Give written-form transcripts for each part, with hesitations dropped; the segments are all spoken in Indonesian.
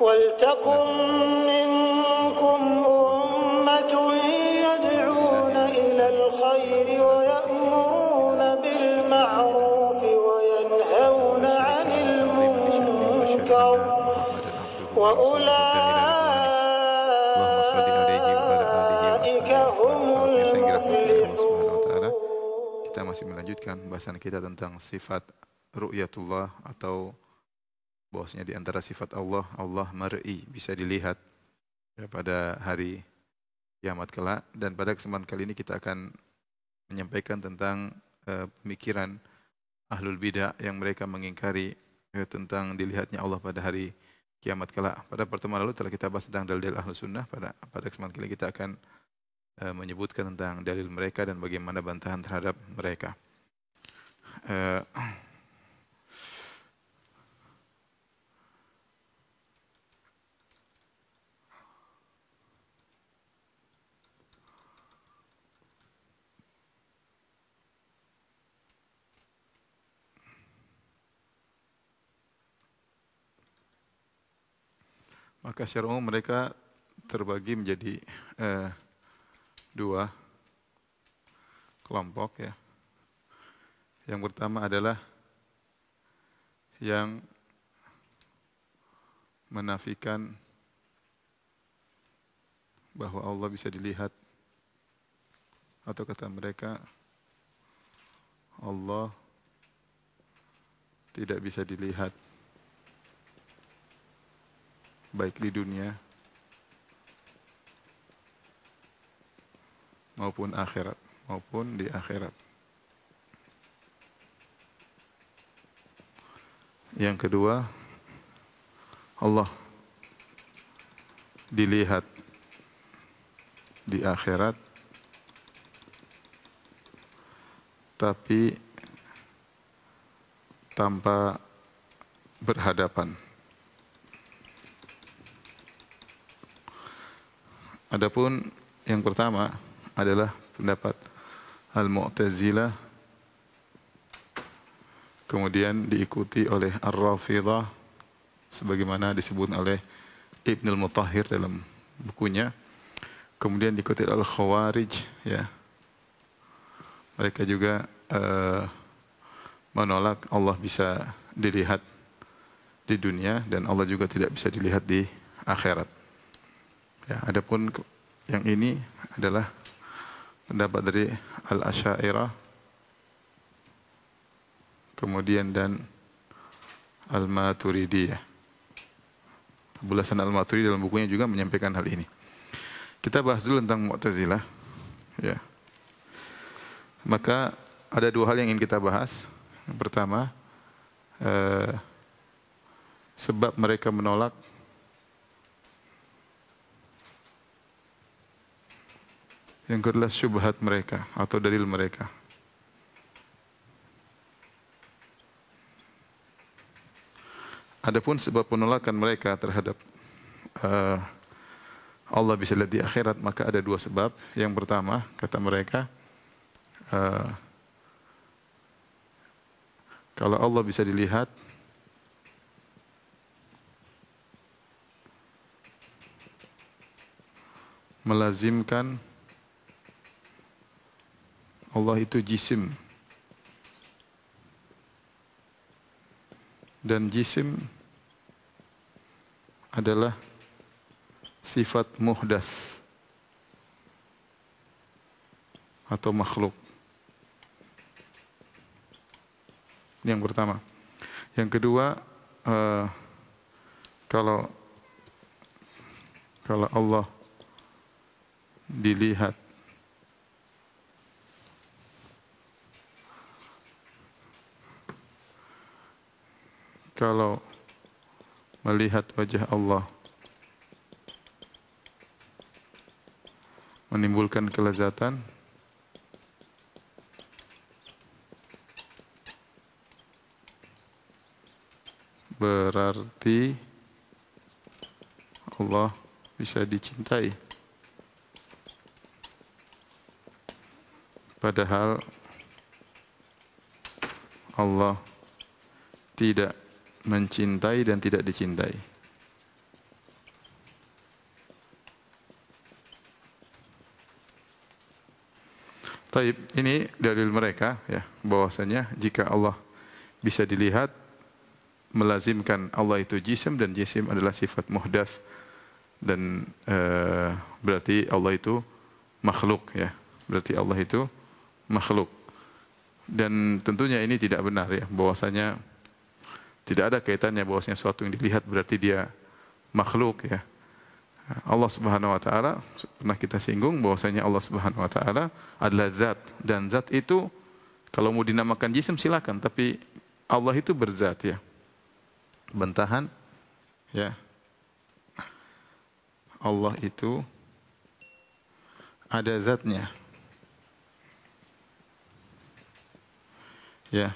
وَلْتَكُنْ مِنْكُمْ أُمَّةٌ يَدْعُونَ إِلَى الْخَيْرِ وَيَأْمُرُونَ بِالْمَعْرُوفِ وَيَنْهَوْنَ عَنِ الْمُنْكَرِ وَأُولَئِكَ هُمُ الْمُفْلِحُونَ. Kita masih melanjutkan bahasan kita tentang sifat ru'yatullah atau bahwasanya di antara sifat Allah, Allah mar'i, bisa dilihat ya, pada hari kiamat kelak. Dan pada kesempatan kali ini kita akan menyampaikan tentang pemikiran ahlul bidah yang mereka mengingkari tentang dilihatnya Allah pada hari kiamat kelak. Pada pertemuan lalu telah kita bahas tentang dalil ahlus sunnah. Pada kesempatan kali ini kita akan menyebutkan tentang dalil mereka dan bagaimana bantahan terhadap mereka. Maka secara umum mereka terbagi menjadi dua kelompok ya. Yang pertama adalah yang menafikan bahwa Allah bisa dilihat, atau kata mereka Allah tidak bisa dilihat baik di dunia maupun akhirat, maupun di akhirat. Yang kedua, Allah dilihat di akhirat, tapi tanpa berhadapan. Adapun yang pertama adalah pendapat Al-Mu'tazilah, kemudian diikuti oleh Ar-Rafidhah, sebagaimana disebut oleh Ibnul Mutahhir dalam bukunya. Kemudian diikuti Al-Khawarij, ya. Mereka juga menolak Allah bisa dilihat di dunia dan Allah juga tidak bisa dilihat di akhirat. Ya, adapun yang ini adalah pendapat dari Al-Asy'ariyah, kemudian dan Al-Maturidiyah. Abu Hasan Al-Maturidi dalam bukunya juga menyampaikan hal ini. Kita bahas dulu tentang Mu'tazilah. Ya. Maka ada dua hal yang ingin kita bahas. Yang pertama, sebab mereka menolak. Yang kedua, syubhat mereka atau dalil mereka. Adapun sebab penolakan mereka terhadap Allah bisa lihat di akhirat, maka ada dua sebab. Yang pertama, kata mereka, kalau Allah bisa dilihat, melazimkan Allah itu jisim. Dan jisim adalah sifat muhdats atau makhluk. Ini yang pertama. Yang kedua, kalau Allah dilihat kalau melihat wajah Allah menimbulkan kelezatan, berarti Allah bisa dicintai. Padahal Allah tidak mencintai dan tidak dicintai. Taib, ini dalil mereka ya, bahwasanya jika Allah bisa dilihat, melazimkan Allah itu jisim, dan jisim adalah sifat muhdats, dan berarti Allah itu makhluk ya. Berarti Allah itu makhluk. Dan tentunya ini tidak benar ya, bahwasanya tidak ada kaitannya bahwasanya sesuatu yang dilihat berarti dia makhluk ya. Allah Subhanahu wa taala pernah kita singgung bahwasanya Allah Subhanahu wa taala adalah zat, dan zat itu kalau mau dinamakan jisim silakan, tapi Allah itu berzat ya. Bentahan ya. Allah itu ada zatnya. Ya.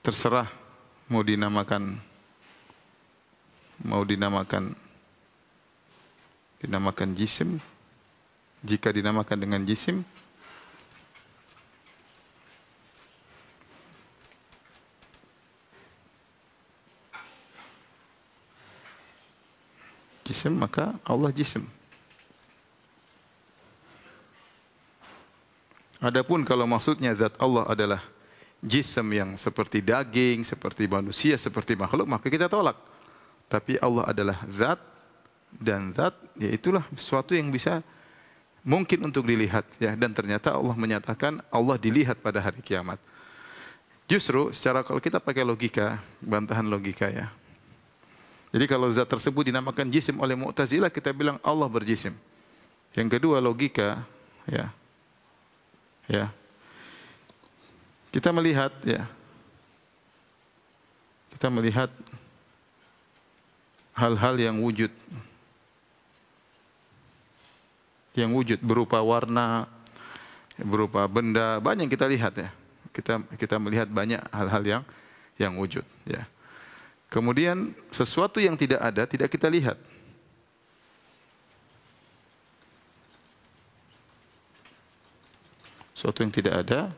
Terserah mau dinamakan jisim. Jika dinamakan dengan jisim, maka Allah jisim. Adapun kalau maksudnya zat Allah adalah jisim yang seperti daging, seperti manusia, seperti makhluk, maka kita tolak. Tapi Allah adalah zat, dan zat yaitulah sesuatu yang bisa mungkin untuk dilihat ya, dan ternyata Allah menyatakan Allah dilihat pada hari kiamat. Justru secara kalau kita pakai logika, bantahan logika ya. Jadi kalau zat tersebut dinamakan jisim oleh Mu'tazilah, kita bilang Allah berjisim. Yang kedua logika ya. Ya. Kita melihat ya. Kita melihat hal-hal yang wujud. Yang wujud berupa warna, berupa benda, banyak yang kita lihat ya. Kita melihat banyak hal-hal yang wujud ya. Kemudian sesuatu yang tidak ada tidak kita lihat. Sesuatu yang tidak ada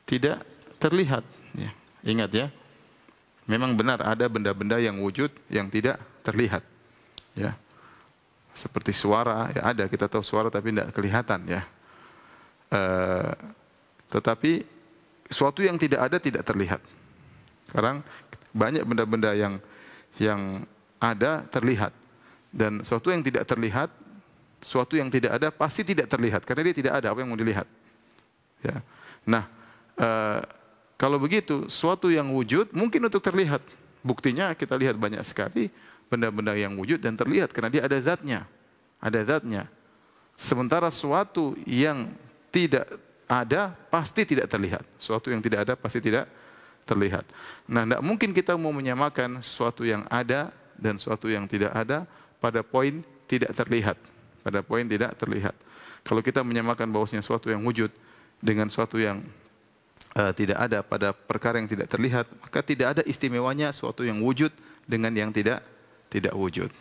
tidak terlihat ya. Ingat ya. Memang benar ada benda-benda yang wujud yang tidak terlihat. Ya. Seperti suara ya ada, kita tahu suara tapi tidak kelihatan ya. Tetapi sesuatu yang tidak ada tidak terlihat. Sekarang banyak benda-benda yang ada terlihat, dan sesuatu yang tidak terlihat, sesuatu yang tidak ada pasti tidak terlihat karena dia tidak ada apa yang mau dilihat. Ya. Nah, kalau begitu sesuatu yang wujud mungkin untuk terlihat. Buktinya kita lihat banyak sekali benda-benda yang wujud dan terlihat karena dia ada zatnya, Sementara sesuatu yang tidak ada pasti tidak terlihat. Sesuatu yang tidak ada pasti tidak terlihat. Nah, tidak mungkin kita mau menyamakan sesuatu yang ada dan sesuatu yang tidak ada pada poin tidak terlihat. Pada poin tidak terlihat. Kalau kita menyamakan bahwasanya sesuatu yang wujud dengan sesuatu yang tidak ada pada perkara yang tidak terlihat, maka tidak ada istimewanya sesuatu yang wujud dengan yang tidak wujud.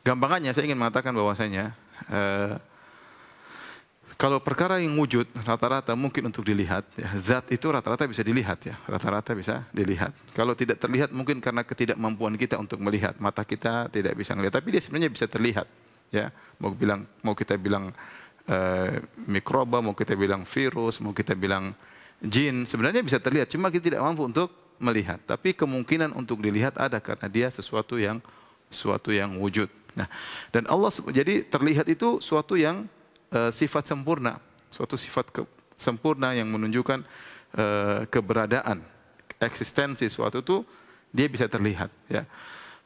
Gampangannya saya ingin mengatakan bahwasanya kalau perkara yang wujud rata-rata mungkin untuk dilihat, ya, zat itu rata-rata bisa dilihat ya, rata-rata bisa dilihat. Kalau tidak terlihat mungkin karena ketidakmampuan kita untuk melihat, mata kita tidak bisa melihat, tapi dia sebenarnya bisa terlihat. Ya, mau kita bilang mikroba, mau kita bilang virus, mau kita bilang jin, sebenarnya bisa terlihat, cuma kita tidak mampu untuk melihat. Tapi kemungkinan untuk dilihat ada karena dia sesuatu yang wujud. Nah, dan Allah jadi terlihat itu suatu yang sifat sempurna, suatu sifat sempurna yang menunjukkan keberadaan, eksistensi suatu itu dia bisa terlihat. Ya.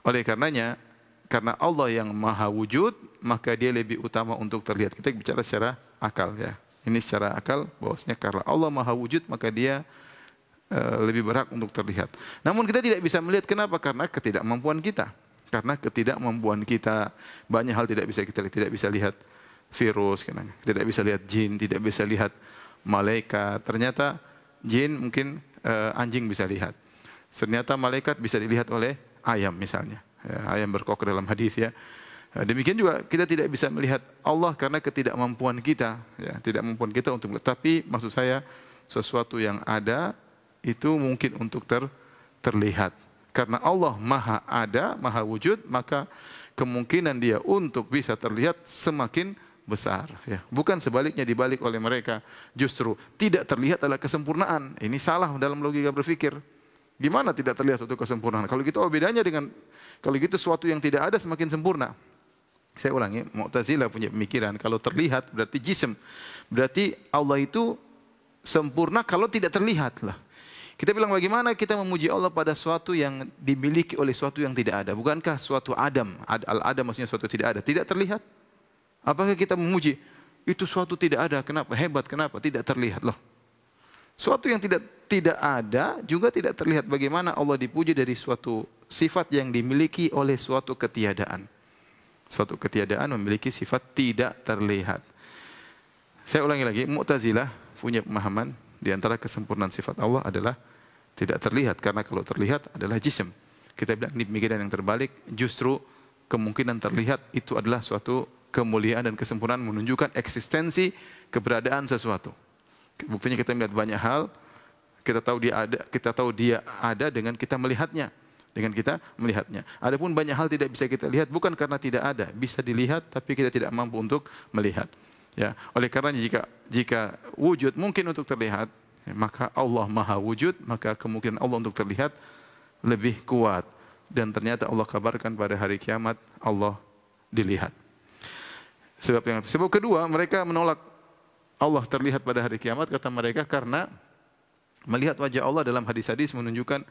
Oleh karenanya, karena Allah yang maha wujud, maka dia lebih utama untuk terlihat. Kita bicara secara akal ya. Ini secara akal bahwasanya karena Allah maha wujud, maka dia lebih berhak untuk terlihat. Namun kita tidak bisa melihat, kenapa? Karena ketidakmampuan kita. Karena ketidakmampuan kita, banyak hal tidak bisa kita lihat. Tidak bisa lihat virus, tidak bisa lihat jin, tidak bisa lihat malaikat. Ternyata jin mungkin anjing bisa lihat. Ternyata malaikat bisa dilihat oleh ayam misalnya. Ya, ayam berkok dalam hadis ya. Demikian juga kita tidak bisa melihat Allah karena ketidakmampuan kita, ya, ketidakmampuan kita untuk. Tapi maksud saya sesuatu yang ada itu mungkin untuk terlihat. Karena Allah maha ada, maha wujud, maka kemungkinan dia untuk bisa terlihat semakin besar. Ya. Bukan sebaliknya, dibalik oleh mereka. Justru tidak terlihat adalah kesempurnaan. Ini salah dalam logika berpikir. Gimana tidak terlihat suatu kesempurnaan? Kalau gitu, bedanya dengan, kalau gitu suatu yang tidak ada semakin sempurna. Saya ulangi, Mu'tazilah punya pemikiran, kalau terlihat berarti jism. Berarti Allah itu sempurna kalau tidak terlihat lah. Kita bilang bagaimana kita memuji Allah pada suatu yang dimiliki oleh suatu yang tidak ada. Bukankah suatu adam, al-adam maksudnya suatu tidak ada, tidak terlihat? Apakah kita memuji itu suatu tidak ada? Kenapa? Hebat, kenapa? Tidak terlihat loh. Suatu yang tidak ada juga tidak terlihat. Bagaimana Allah dipuji dari suatu sifat yang dimiliki oleh suatu ketiadaan. Suatu ketiadaan memiliki sifat tidak terlihat. Saya ulangi lagi, Mu'tazilah punya pemahaman di antara kesempurnaan sifat Allah adalah tidak terlihat, karena kalau terlihat adalah jism. Kita bilang ini pemikiran yang terbalik, justru kemungkinan terlihat itu adalah suatu kemuliaan dan kesempurnaan, menunjukkan eksistensi keberadaan sesuatu. Buktinya kita melihat banyak hal, kita tahu dia ada dengan kita melihatnya. Adapun banyak hal tidak bisa kita lihat bukan karena tidak ada, bisa dilihat tapi kita tidak mampu untuk melihat. Ya, oleh karena jika wujud mungkin untuk terlihat, maka Allah Maha Wujud, maka kemungkinan Allah untuk terlihat lebih kuat. Dan ternyata Allah kabarkan pada hari kiamat Allah dilihat. Sebab kedua, mereka menolak Allah terlihat pada hari kiamat, kata mereka, karena melihat wajah Allah dalam hadis-hadis menunjukkan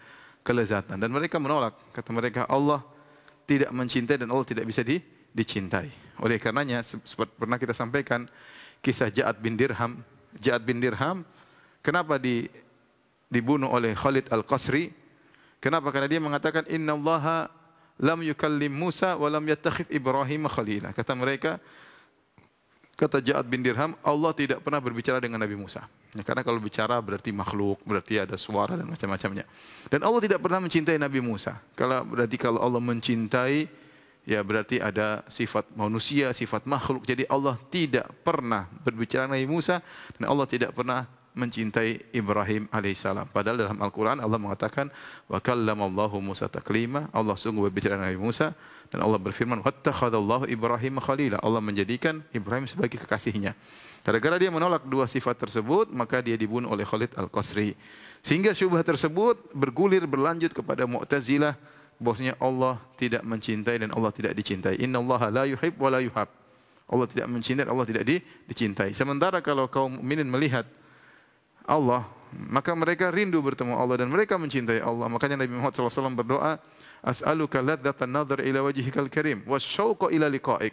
kelezatan. Dan mereka menolak, kata mereka, Allah tidak mencintai dan Allah tidak bisa dicintai. Oleh karenanya, seperti pernah kita sampaikan, kisah Ja'ad bin Dirham. Ja'ad bin Dirham, kenapa dibunuh oleh Khalid Al-Qasri? Kenapa? Karena dia mengatakan, Inna Allaha lam yukallim Musa wa lam yattakhidh Ibrahim khalila. Kata mereka, kata Ja'ad bin Dirham, Allah tidak pernah berbicara dengan Nabi Musa. Ya, karena kalau bicara berarti makhluk, berarti ada suara dan macam-macamnya. Dan Allah tidak pernah mencintai Nabi Musa. Berarti kalau Allah mencintai, ya berarti ada sifat manusia, sifat makhluk. Jadi Allah tidak pernah berbicara dengan Nabi Musa dan Allah tidak pernah mencintai Ibrahim alaihissalam. Padahal dalam Al-Quran Allah mengatakan, wa kallamallahu Musa taklima. Allah sungguh berbicara dengan Nabi Musa dan Allah berfirman, wattakhadallahu Ibrahim khalila. Allah menjadikan Ibrahim sebagai kekasihnya. Gara-gara dia menolak dua sifat tersebut, maka dia dibunuh oleh Khalid Al-Qasri. Sehingga syubhat tersebut bergulir berlanjut kepada Mu'tazilah, bahwasanya Allah tidak mencintai dan Allah tidak dicintai. Innallaha la yuhib wa la yuhab. Allah tidak mencintai dan Allah tidak dicintai. Sementara kalau kaum mukminin melihat Allah, maka mereka rindu bertemu Allah dan mereka mencintai Allah. Makanya Nabi Muhammad SAW berdoa, as'aluka ladzatan nadhar ila wajhikal karim wasyauqa ila liqa'ik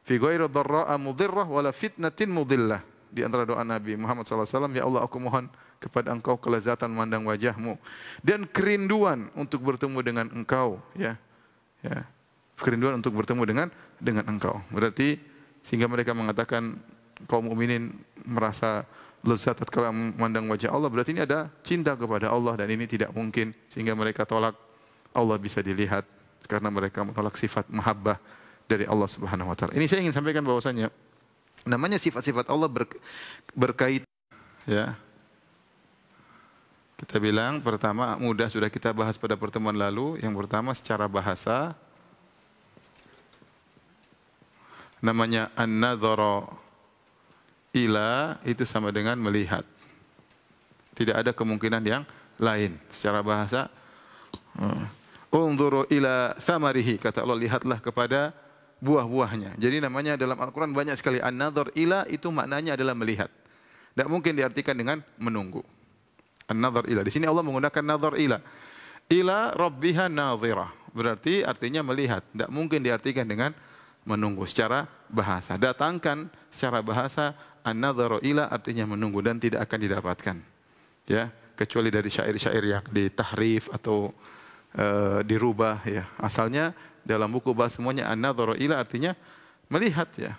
fi ghairi dharra'a mudhirrah wala fitnatin mudillah. Di antara doa Nabi Muhammad SAW, ya Allah, aku mohon kepada Engkau kelezatan memandang wajahmu dan kerinduan untuk bertemu dengan Engkau, ya. Kerinduan untuk bertemu dengan Engkau. Berarti sehingga mereka mengatakan kaum mukminin merasa lezat tatkala memandang wajah Allah, berarti ini ada cinta kepada Allah dan ini tidak mungkin, sehingga mereka tolak Allah bisa dilihat karena mereka menolak sifat mahabbah dari Allah Subhanahu wa taala. Ini saya ingin sampaikan bahwasanya namanya sifat-sifat Allah berkait, ya. Kita bilang pertama mudah sudah kita bahas pada pertemuan lalu. Yang pertama secara bahasa namanya an-nadhara ila itu sama dengan melihat. Tidak ada kemungkinan yang lain secara bahasa. Unzuru ila thamarihi, kata Allah, lihatlah kepada buah-buahnya. Jadi namanya dalam Al-Quran banyak sekali an-nadhar ila, itu maknanya adalah melihat. Tidak mungkin diartikan dengan menunggu. An-nadhar ila. Di sini Allah menggunakan nadhar ila. Ila rabbiha nadhirah. Berarti artinya melihat. Tidak mungkin diartikan dengan menunggu secara bahasa. Datangkan secara bahasa an-nadharu ila artinya menunggu dan tidak akan didapatkan. Ya, kecuali dari syair-syair yang ditahrif atau dirubah, ya. Asalnya dalam buku bahasa semuanya an-nadharu ila artinya melihat, ya.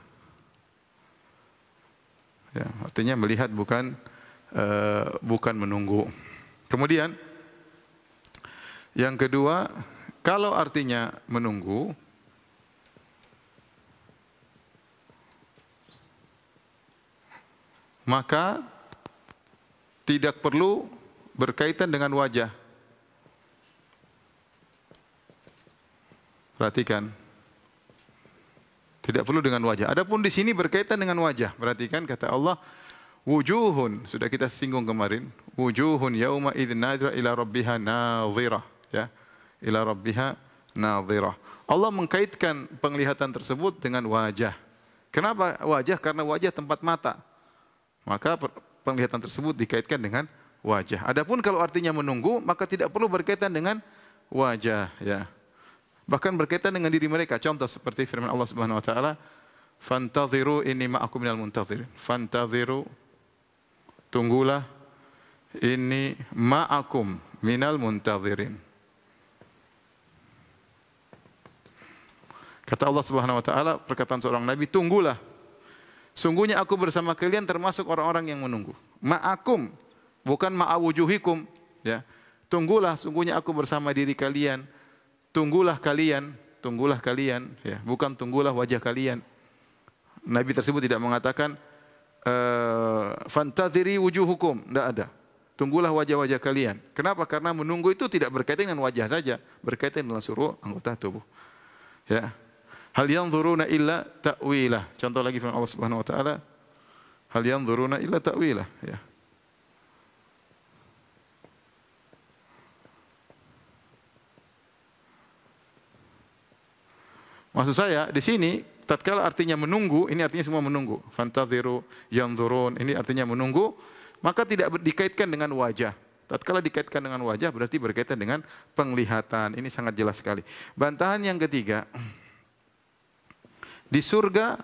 Ya, artinya melihat bukan menunggu. Kemudian yang kedua, kalau artinya menunggu, maka tidak perlu berkaitan dengan wajah. Perhatikan. Tidak perlu dengan wajah. Adapun di sini berkaitan dengan wajah. Perhatikan kata Allah, wujuhun, sudah kita singgung kemarin, wujuhun yauma idzin nadira ila rabbiha nadhirah, ya. Ila rabbiha nadhirah. Allah mengkaitkan penglihatan tersebut dengan wajah. Kenapa wajah? Karena wajah tempat mata. Maka penglihatan tersebut dikaitkan dengan wajah. Adapun kalau artinya menunggu, maka tidak perlu berkaitan dengan wajah, ya. Bahkan berkaitan dengan diri mereka. Contoh seperti firman Allah Subhanahu wa taala, "Fantaziru inni ma'akum minal muntazirin." Fantaziru, tunggulah, inni ma'akum minal muntazirin. Kata Allah Subhanahu wa taala, perkataan seorang nabi, tunggulah. Sungguhnya aku bersama kalian termasuk orang-orang yang menunggu. Ma'akum, bukan ma'awujuhikum, ya. Tunggulah, sungguhnya aku bersama diri kalian. Tunggulah kalian, ya, bukan tunggulah wajah kalian. Nabi tersebut tidak mengatakan fantaziri wujuhukum, tidak ada. Tunggulah wajah-wajah kalian. Kenapa? Karena menunggu itu tidak berkaitan dengan wajah saja, berkaitan dengan seluruh anggota tubuh. Ya. Hal yanzuruna illa ta'wilah. Contoh lagi firman Allah Subhanahu wa taala, hal yanzuruna illa ta'wilah, ya. Maksud saya di sini tatkala artinya menunggu, ini artinya semua menunggu. Fantaziru, yanzurun, ini artinya menunggu, maka tidak dikaitkan dengan wajah. Tatkala dikaitkan dengan wajah berarti berkaitan dengan penglihatan. Ini sangat jelas sekali. Bantahan yang ketiga, di surga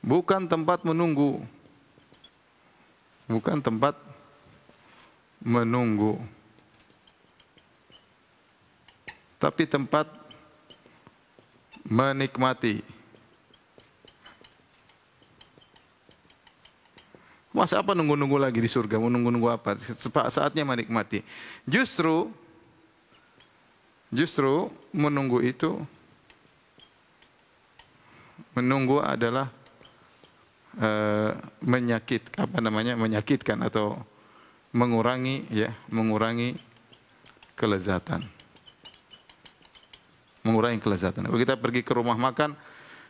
bukan tempat menunggu. Bukan tempat menunggu. Tapi tempat menikmati. Masa apa nunggu-nunggu lagi di surga? Mau nunggu-nunggu apa? Saatnya menikmati. Justru menunggu itu, menunggu adalah menyakitkan atau mengurangi kelezatan. Mengurangi kelezatan. Kalau kita pergi ke rumah makan,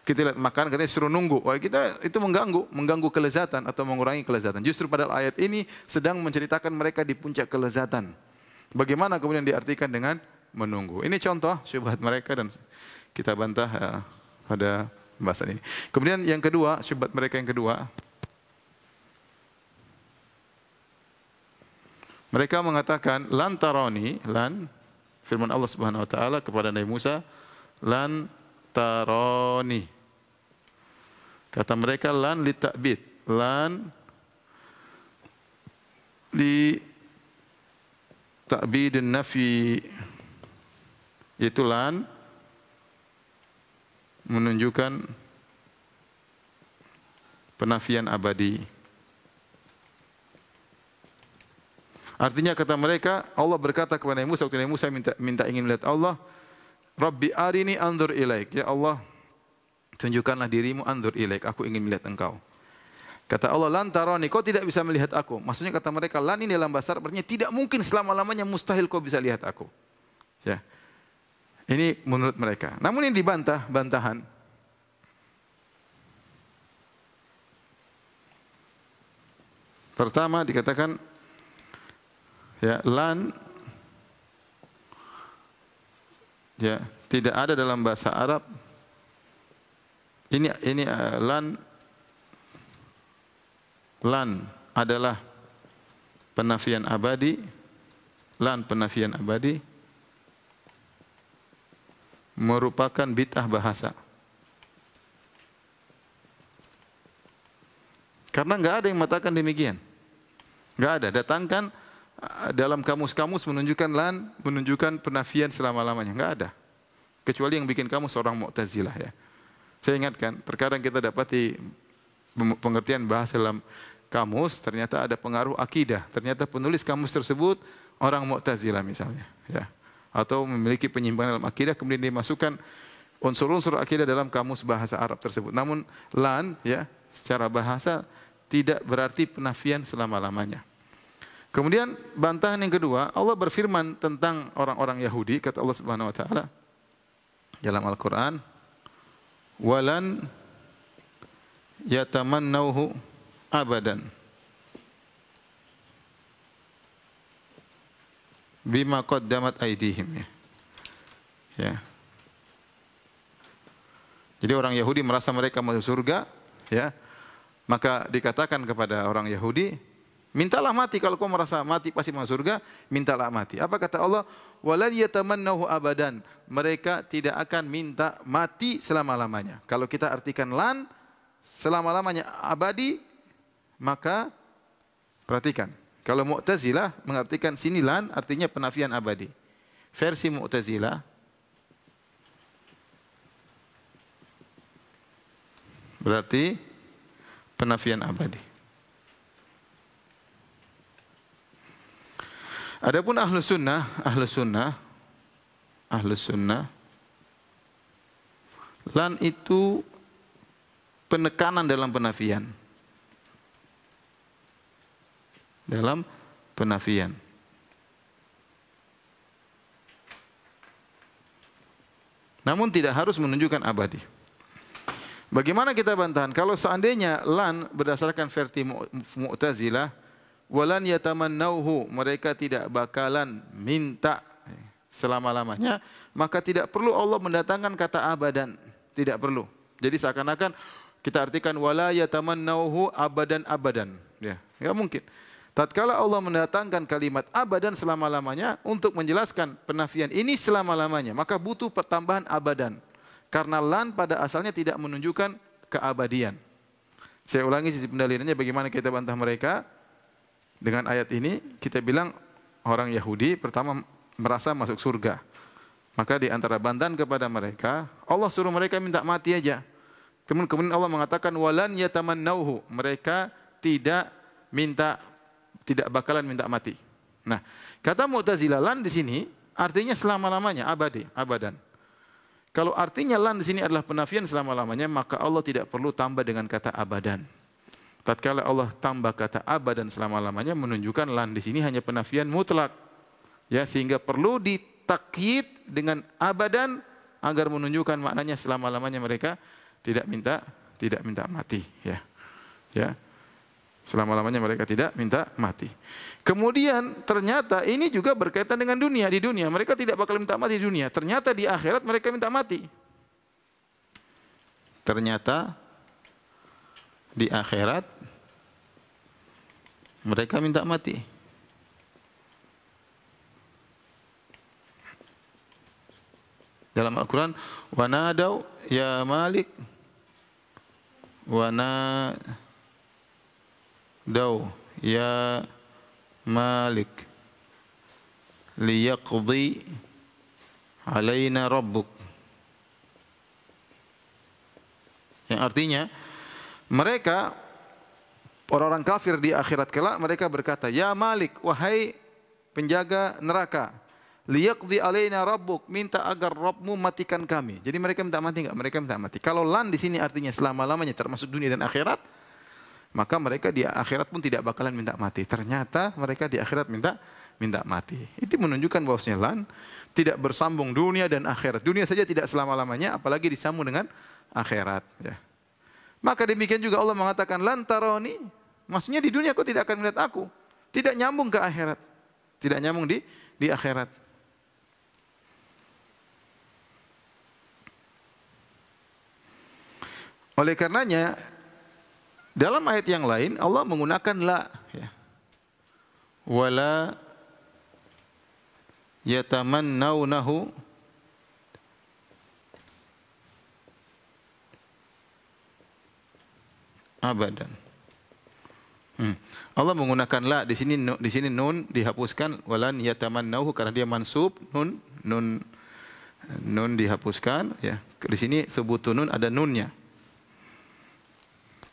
kita lihat makan, katanya suruh nunggu. Wah, kita itu mengganggu kelezatan atau mengurangi kelezatan. Justru pada ayat ini sedang menceritakan mereka di puncak kelezatan. Bagaimana kemudian diartikan dengan menunggu. Ini contoh syubhat mereka dan kita bantah pada pembahasan ini. Kemudian yang kedua, syubhat mereka yang kedua, mereka mengatakan lan tarani, lan firman Allah Subhanahu wa taala kepada Nabi Musa, lan tarani. Kata mereka lan li ta'bid, lan li ta'bidun nafi, yaitu lan menunjukkan penafian abadi. Artinya kata mereka, Allah berkata kepada Nabi Musa, waktu Nabi Musa minta ingin melihat Allah, Rabbi arini anzur ilaik. Ya Allah, tunjukkanlah dirimu, anzur ilaik, aku ingin melihat engkau. Kata Allah, lan tarani, kau tidak bisa melihat aku. Maksudnya kata mereka, lan ini dalam bahasa Arab artinya tidak mungkin selama-lamanya, mustahil kau bisa lihat aku. Ya. Ini menurut mereka. Namun ini dibantah, bantahan. Pertama dikatakan, ya, lan, ya, tidak ada dalam bahasa Arab. Ini lan adalah penafian abadi. Lan penafian abadi merupakan bid'ah bahasa. Karena enggak ada yang mengatakan demikian. Enggak ada. Datangkan dalam kamus-kamus menunjukkan lan, menunjukkan penafian selama-lamanya. Enggak ada. Kecuali yang bikin kamus orang Mu'tazilah, ya. Saya ingatkan, terkadang kita dapati pengertian bahasa dalam kamus, ternyata ada pengaruh akidah. Ternyata penulis kamus tersebut orang Mu'tazilah misalnya, ya. Atau memiliki penyimpangan dalam akidah, kemudian dimasukkan unsur-unsur akidah dalam kamus bahasa Arab tersebut. Namun lan, ya, secara bahasa tidak berarti penafian selama-lamanya. Kemudian bantahan yang kedua, Allah berfirman tentang orang-orang Yahudi, kata Allah Subhanahu wa taala dalam Al-Qur'an, walan yatamannauhu abadan bima qaddamat aydihim, ya. Jadi orang Yahudi merasa mereka masuk surga, ya. Maka dikatakan kepada orang Yahudi, mintalah mati, kalau kau merasa mati pasti masuk surga, mintalah mati. Apa kata Allah? Walan yatamannahu abadan. Mereka tidak akan minta mati selama-lamanya. Kalau kita artikan lan selama-lamanya abadi, maka perhatikan. Kalau Mu'tazilah mengartikan sini lan artinya penafian abadi. Versi Mu'tazilah berarti penafian abadi. Adapun ahlus sunnah, lan itu penekanan dalam penafian. Dalam penafian. Namun tidak harus menunjukkan abadi. Bagaimana kita bantahan? Kalau seandainya lan berdasarkan versi Mu'tazilah, walan yatamannauhu, mereka tidak bakalan minta selama-lamanya, maka tidak perlu Allah mendatangkan kata abadan, tidak perlu. Jadi seakan-akan kita artikan wala yatamannauhu abadan, ya, enggak mungkin. Tatkala Allah mendatangkan kalimat abadan selama-lamanya untuk menjelaskan penafian ini selama-lamanya, maka butuh pertambahan abadan. Karena lan pada asalnya tidak menunjukkan keabadian. Saya ulangi sisi pendalilannya bagaimana kita bantah mereka. Dengan ayat ini kita bilang orang Yahudi pertama merasa masuk surga. Maka di antara bantahan kepada mereka, Allah suruh mereka minta mati aja. Kemudian Allah mengatakan walan yatamannauhu, mereka tidak bakalan minta mati. Nah, kata Mu'tazilah lan di sini artinya selama-lamanya, abadan. Kalau artinya lan di sini adalah penafian selama-lamanya, maka Allah tidak perlu tambah dengan kata abadan. Tatkala Allah tambah kata abadan selama-lamanya, menunjukkan lan di sini hanya penafian mutlak. Ya, sehingga perlu ditakyid dengan abadan agar menunjukkan maknanya selama-lamanya mereka tidak minta mati, ya. Ya. Selama-lamanya mereka tidak minta mati. Kemudian ternyata ini juga berkaitan dengan dunia. Di dunia mereka tidak bakal minta mati di dunia. Ternyata di akhirat mereka minta mati. Ternyata di akhirat mereka minta mati. Dalam Al-Quran, wanadau ya Malik, wanadau ya Malik liyaqdi alaina rabbuk. Yang artinya mereka orang-orang kafir di akhirat kelak mereka berkata, ya Malik, wahai penjaga neraka, liyaqdi alaina rabbuk, minta agar Rabbmu matikan kami. Jadi mereka minta mati enggak? Mereka minta mati. Kalau lan di sini artinya selama-lamanya termasuk dunia dan akhirat, maka mereka di akhirat pun tidak bakalan minta mati. Ternyata mereka di akhirat minta mati. Itu menunjukkan bahwasanya lan tidak bersambung dunia dan akhirat. Dunia saja tidak selama-lamanya, apalagi disambung dengan akhirat. Ya. Maka demikian juga Allah mengatakan lan taroni, maksudnya di dunia kau tidak akan melihat aku. Tidak nyambung ke akhirat. Tidak nyambung di akhirat. Oleh karenanya dalam ayat yang lain Allah menggunakan la, ya. Wala yatamannaunahu abadan. Allah menggunakan la di sini nun dihapuskan, walan yatamannauhu karena dia mansub, nun dihapuskan, ya. Di sini sebutun nun ada nunnya.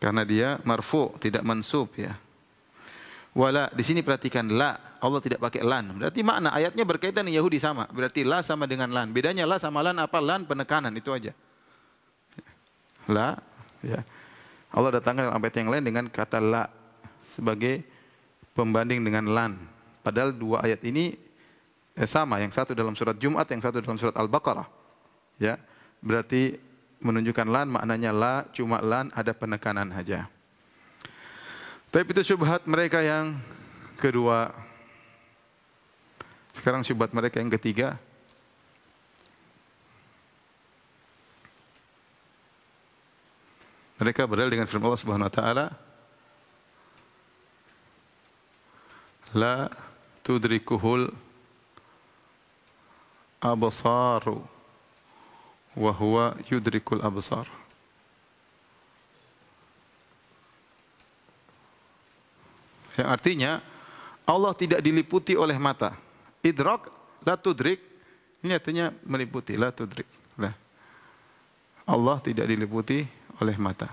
Karena dia marfu, tidak mansub, ya. Wala di sini perhatikan la, Allah tidak pakai lan. Berarti makna ayatnya berkaitan dengan Yahudi sama. Berarti la sama dengan lan. Bedanya la sama lan apa? Lan penekanan, itu aja. La, ya. Allah datangkan dalam ayat yang lain dengan kata la sebagai pembanding dengan lan. Padahal dua ayat ini sama, yang satu dalam surat Jumat, yang satu dalam surat Al-Baqarah. Ya. Berarti menunjukkan lan maknanya la, cuma lan ada penekanan saja. Tapi itu syubhat mereka yang kedua. Sekarang syubhat mereka yang ketiga. Mereka berdalil dengan firman Allah Subhanahu wa taala, la tudrikuhul absaru wa huwa yudrikul absar. Yang artinya Allah tidak diliputi oleh mata. Idrak, la tudrik, ini artinya meliputi, la tudrik. Lah. Allah tidak diliputi oleh mata.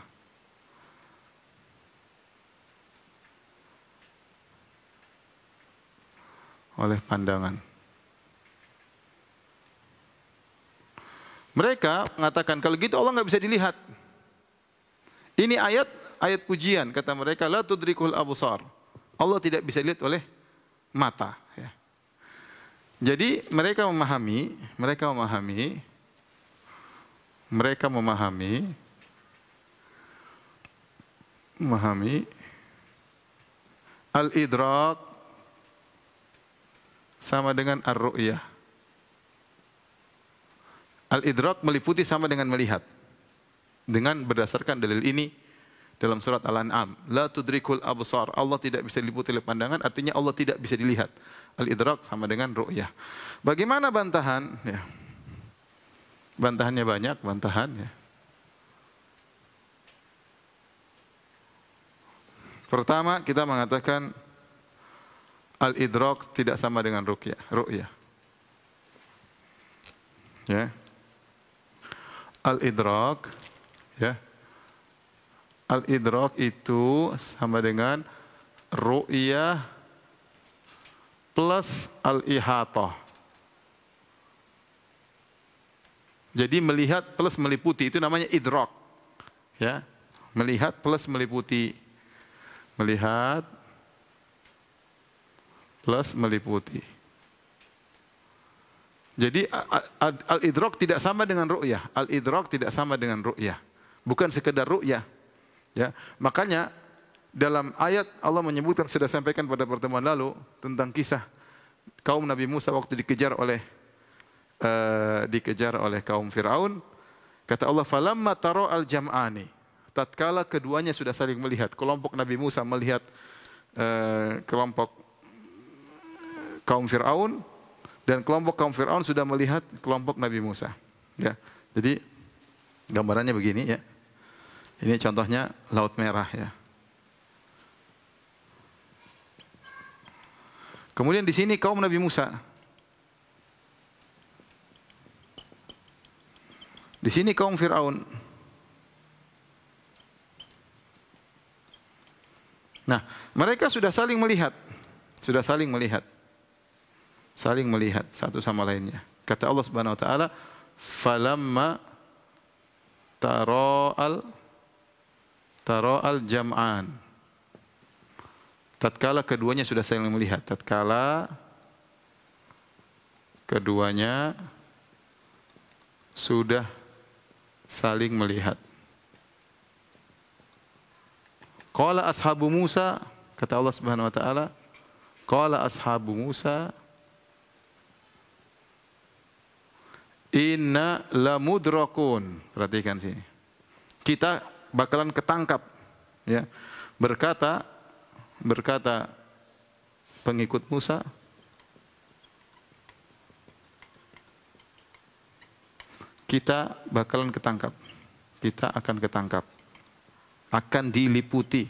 Oleh pandangan. Mereka mengatakan kalau gitu Allah nggak bisa dilihat. Ini ayat pujian, kata mereka, la tudrikul absar. Allah tidak bisa dilihat oleh mata. Ya. Jadi mereka memahami al-idrak sama dengan ar-ru'yah. Al-idrak meliputi sama dengan melihat. Dengan berdasarkan dalil ini dalam surat Al-An'am, la tudrikul absar, Allah tidak bisa diliputi oleh pandangan, artinya Allah tidak bisa dilihat. Al-idrak sama dengan ru'yah. Bagaimana bantahan? Ya. Bantahannya banyak, ya. Pertama, kita mengatakan al-idrak tidak sama dengan ru'yah. Ya. Al-idrak, ya. Al-idrak itu sama dengan ru'yah plus al-ihatah. Jadi melihat plus meliputi itu namanya idrak. Ya. Melihat plus meliputi. Melihat plus meliputi. Jadi al-idrak tidak sama dengan ru'yah. Al-idrak tidak sama dengan ru'yah. Bukan sekedar ru'yah. Ya, makanya dalam ayat Allah menyebutkan, sudah sampaikan pada pertemuan lalu tentang kisah kaum Nabi Musa waktu dikejar oleh kaum Firaun. Kata Allah, falamma taro al-jam'ani, tatkala keduanya sudah saling melihat, kelompok Nabi Musa melihat kelompok kaum Firaun dan kelompok kaum Firaun sudah melihat kelompok Nabi Musa. Ya, jadi gambarannya begini ya. Ini contohnya Laut Merah ya. Kemudian di sini kaum Nabi Musa. Di sini kaum Firaun. Nah, mereka sudah saling melihat. Saling melihat satu sama lainnya. Kata Allah Subhanahu wa taala, falamma taro al-jam'an. Tatkala keduanya sudah saling melihat. Tatkala keduanya sudah saling melihat. Qala ashabu Musa, kata Allah Subhanahu wa taala, qala ashabu Musa inna lamudrakun. Perhatikan sini. Kita bakalan ketangkap, ya. Berkata pengikut Musa, kita bakalan ketangkap. Kita akan ketangkap. Akan diliputi.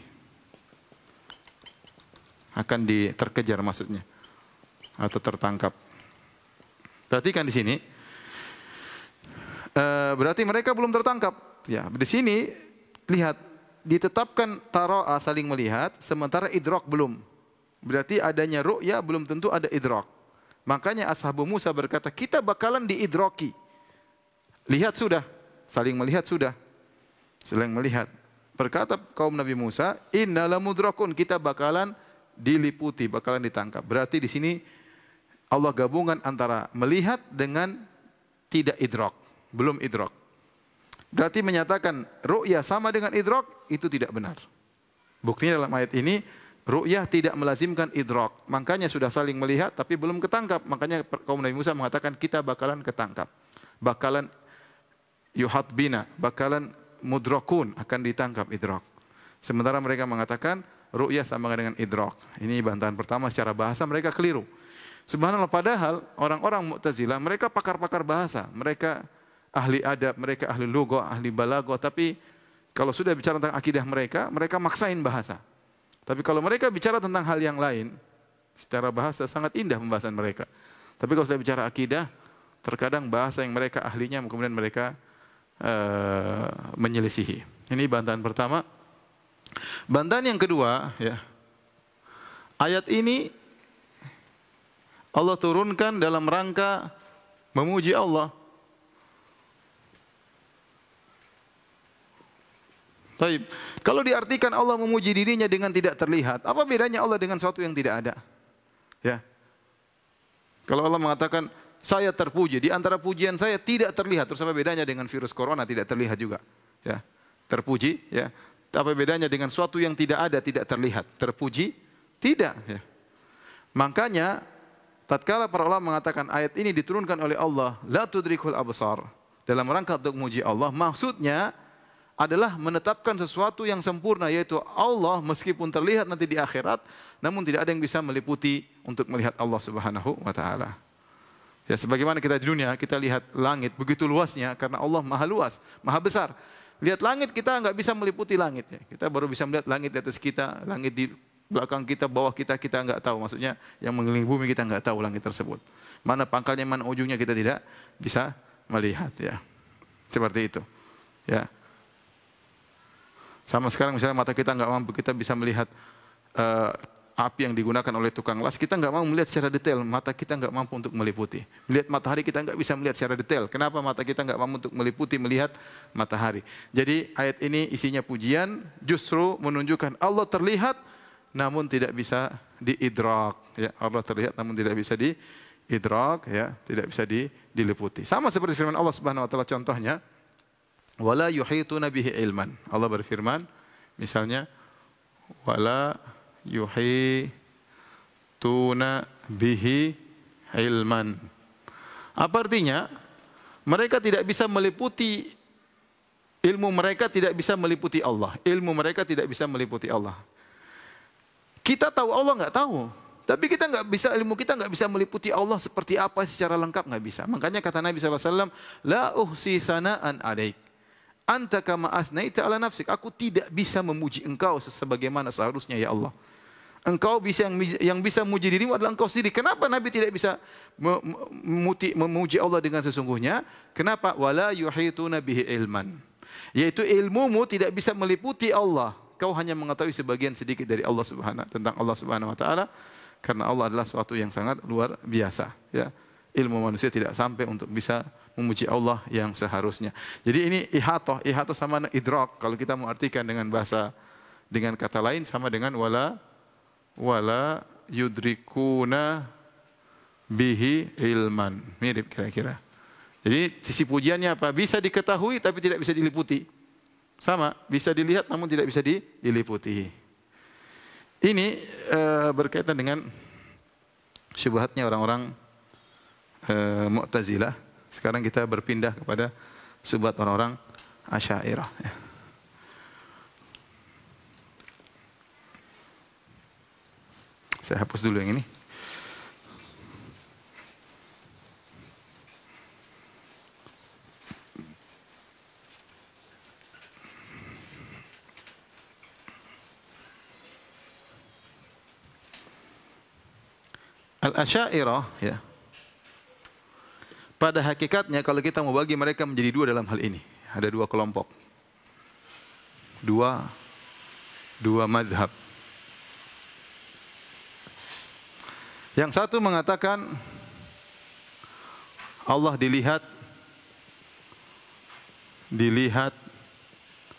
Akan terkejar maksudnya. Atau tertangkap. Perhatikan di sini. Berarti mereka belum tertangkap. Ya, di sini lihat, ditetapkan taro'a saling melihat, sementara idrak belum. Berarti adanya ru'ya belum tentu ada idrak. Makanya ashabu Musa berkata, kita bakalan diidraki. Lihat sudah, saling melihat sudah. Saling melihat. Berkata kaum Nabi Musa, inna lamudrakun, kita bakalan diliputi, bakalan ditangkap. Berarti di sini Allah gabungan antara melihat dengan tidak idrak, belum idrak. berarti menyatakan ru'yah sama dengan idrak, itu tidak benar. Buktinya dalam ayat ini, ru'yah tidak melazimkan idrak. Makanya sudah saling melihat tapi belum ketangkap. Makanya kaum Nabi Musa mengatakan kita bakalan ketangkap. Bakalan yuhat bina, bakalan mudrakun, akan ditangkap idrak. Sementara mereka mengatakan ru'yah sama dengan idrak. Ini bantahan pertama, secara bahasa mereka keliru. Subhanallah, padahal orang-orang Mu'tazilah mereka pakar-pakar bahasa. Mereka ahli adab, mereka ahli lugha, ahli balaghah, tapi kalau sudah bicara tentang akidah mereka, mereka maksain bahasa. Tapi kalau mereka bicara tentang hal yang lain, secara bahasa sangat indah pembahasan mereka. Tapi kalau sudah bicara akidah, terkadang bahasa yang mereka ahlinya kemudian mereka menyelisihi. Ini bantahan pertama. Bantahan yang kedua, ya. Ayat ini Allah turunkan dalam rangka memuji Allah. Baik. Kalau diartikan Allah memuji dirinya dengan tidak terlihat, apa bedanya Allah dengan sesuatu yang tidak ada? Ya. Kalau Allah mengatakan saya terpuji, di antara pujian saya tidak terlihat, terus apa bedanya dengan virus corona tidak terlihat juga? Ya. Terpuji, ya. Apa bedanya dengan sesuatu yang tidak ada, tidak terlihat? Terpuji? Tidak, ya. Makanya tatkala para ulama mengatakan ayat ini diturunkan oleh Allah, la tudrikul absar, dalam rangka untuk memuji Allah, maksudnya adalah menetapkan sesuatu yang sempurna, yaitu Allah meskipun terlihat nanti di akhirat, namun tidak ada yang bisa meliputi untuk melihat Allah Subhanahu wa taala. Ya, sebagaimana kita di dunia, kita lihat langit begitu luasnya karena Allah maha luas, maha besar. Lihat langit, kita nggak bisa meliputi langit, ya. Kita baru bisa melihat langit di atas kita, langit di belakang kita, bawah kita, kita nggak tahu. Maksudnya yang mengelilingi bumi kita nggak tahu langit tersebut. Mana pangkalnya, mana ujungnya kita tidak bisa melihat, ya. Seperti itu, ya. Sama sekarang misalnya mata kita nggak mampu, kita bisa melihat api yang digunakan oleh tukang las, kita nggak mau melihat secara detail, mata kita nggak mampu untuk meliputi. Melihat matahari kita nggak bisa melihat secara detail. Kenapa? Mata kita nggak mampu untuk meliputi melihat matahari. Jadi ayat ini isinya pujian, justru menunjukkan Allah terlihat, namun tidak bisa diidrak. Ya, Allah terlihat, namun tidak bisa diidrak, ya, tidak bisa diliputi. Sama seperti firman Allah Subhanahu Wa Taala contohnya. Wala yuhituna bihi ilman. Allah berfirman, misalnya, wala yuhituna bihi ilman. Apa artinya? Mereka tidak bisa meliputi, ilmu mereka tidak bisa meliputi Allah. Ilmu mereka tidak bisa meliputi Allah. Kita tahu, Allah nggak tahu. Tapi kita nggak bisa, ilmu kita nggak bisa meliputi Allah seperti apa secara lengkap, nggak bisa. Makanya kata Nabi SAW, la uhsi sana'an alaik. Anta kama asnaita ala nafsik. Aku tidak bisa memuji engkau sebagaimana seharusnya, ya Allah. Engkau bisa yang bisa memuji dirimu adalah engkau sendiri. Kenapa Nabi tidak bisa memuji Allah dengan sesungguhnya? Kenapa? Wala yuhituna bihi ilman. Yaitu ilmumu tidak bisa meliputi Allah. Kau hanya mengetahui sebagian sedikit dari Allah tentang Allah Subhanahu wa taala, karena Allah adalah suatu yang sangat luar biasa, ya. Ilmu manusia tidak sampai untuk bisa memuji Allah yang seharusnya. Jadi ini ihatoh sama idrak. Kalau kita mengartikan dengan bahasa, dengan kata lain sama dengan wala yudrikuna bihi ilman. Mirip kira-kira. Jadi sisi pujiannya apa? Bisa diketahui tapi tidak bisa diliputi. Sama, bisa dilihat namun tidak bisa diliputi. Ini berkaitan dengan syubhatnya orang-orang Mu'tazilah. Sekarang kita berpindah kepada subhat orang-orang Asy'ariyah. Saya hapus dulu yang ini. Al-Asy'ariyah, ya. Pada hakikatnya kalau kita mau bagi mereka menjadi dua dalam hal ini, ada dua kelompok, dua mazhab. Yang satu mengatakan Allah dilihat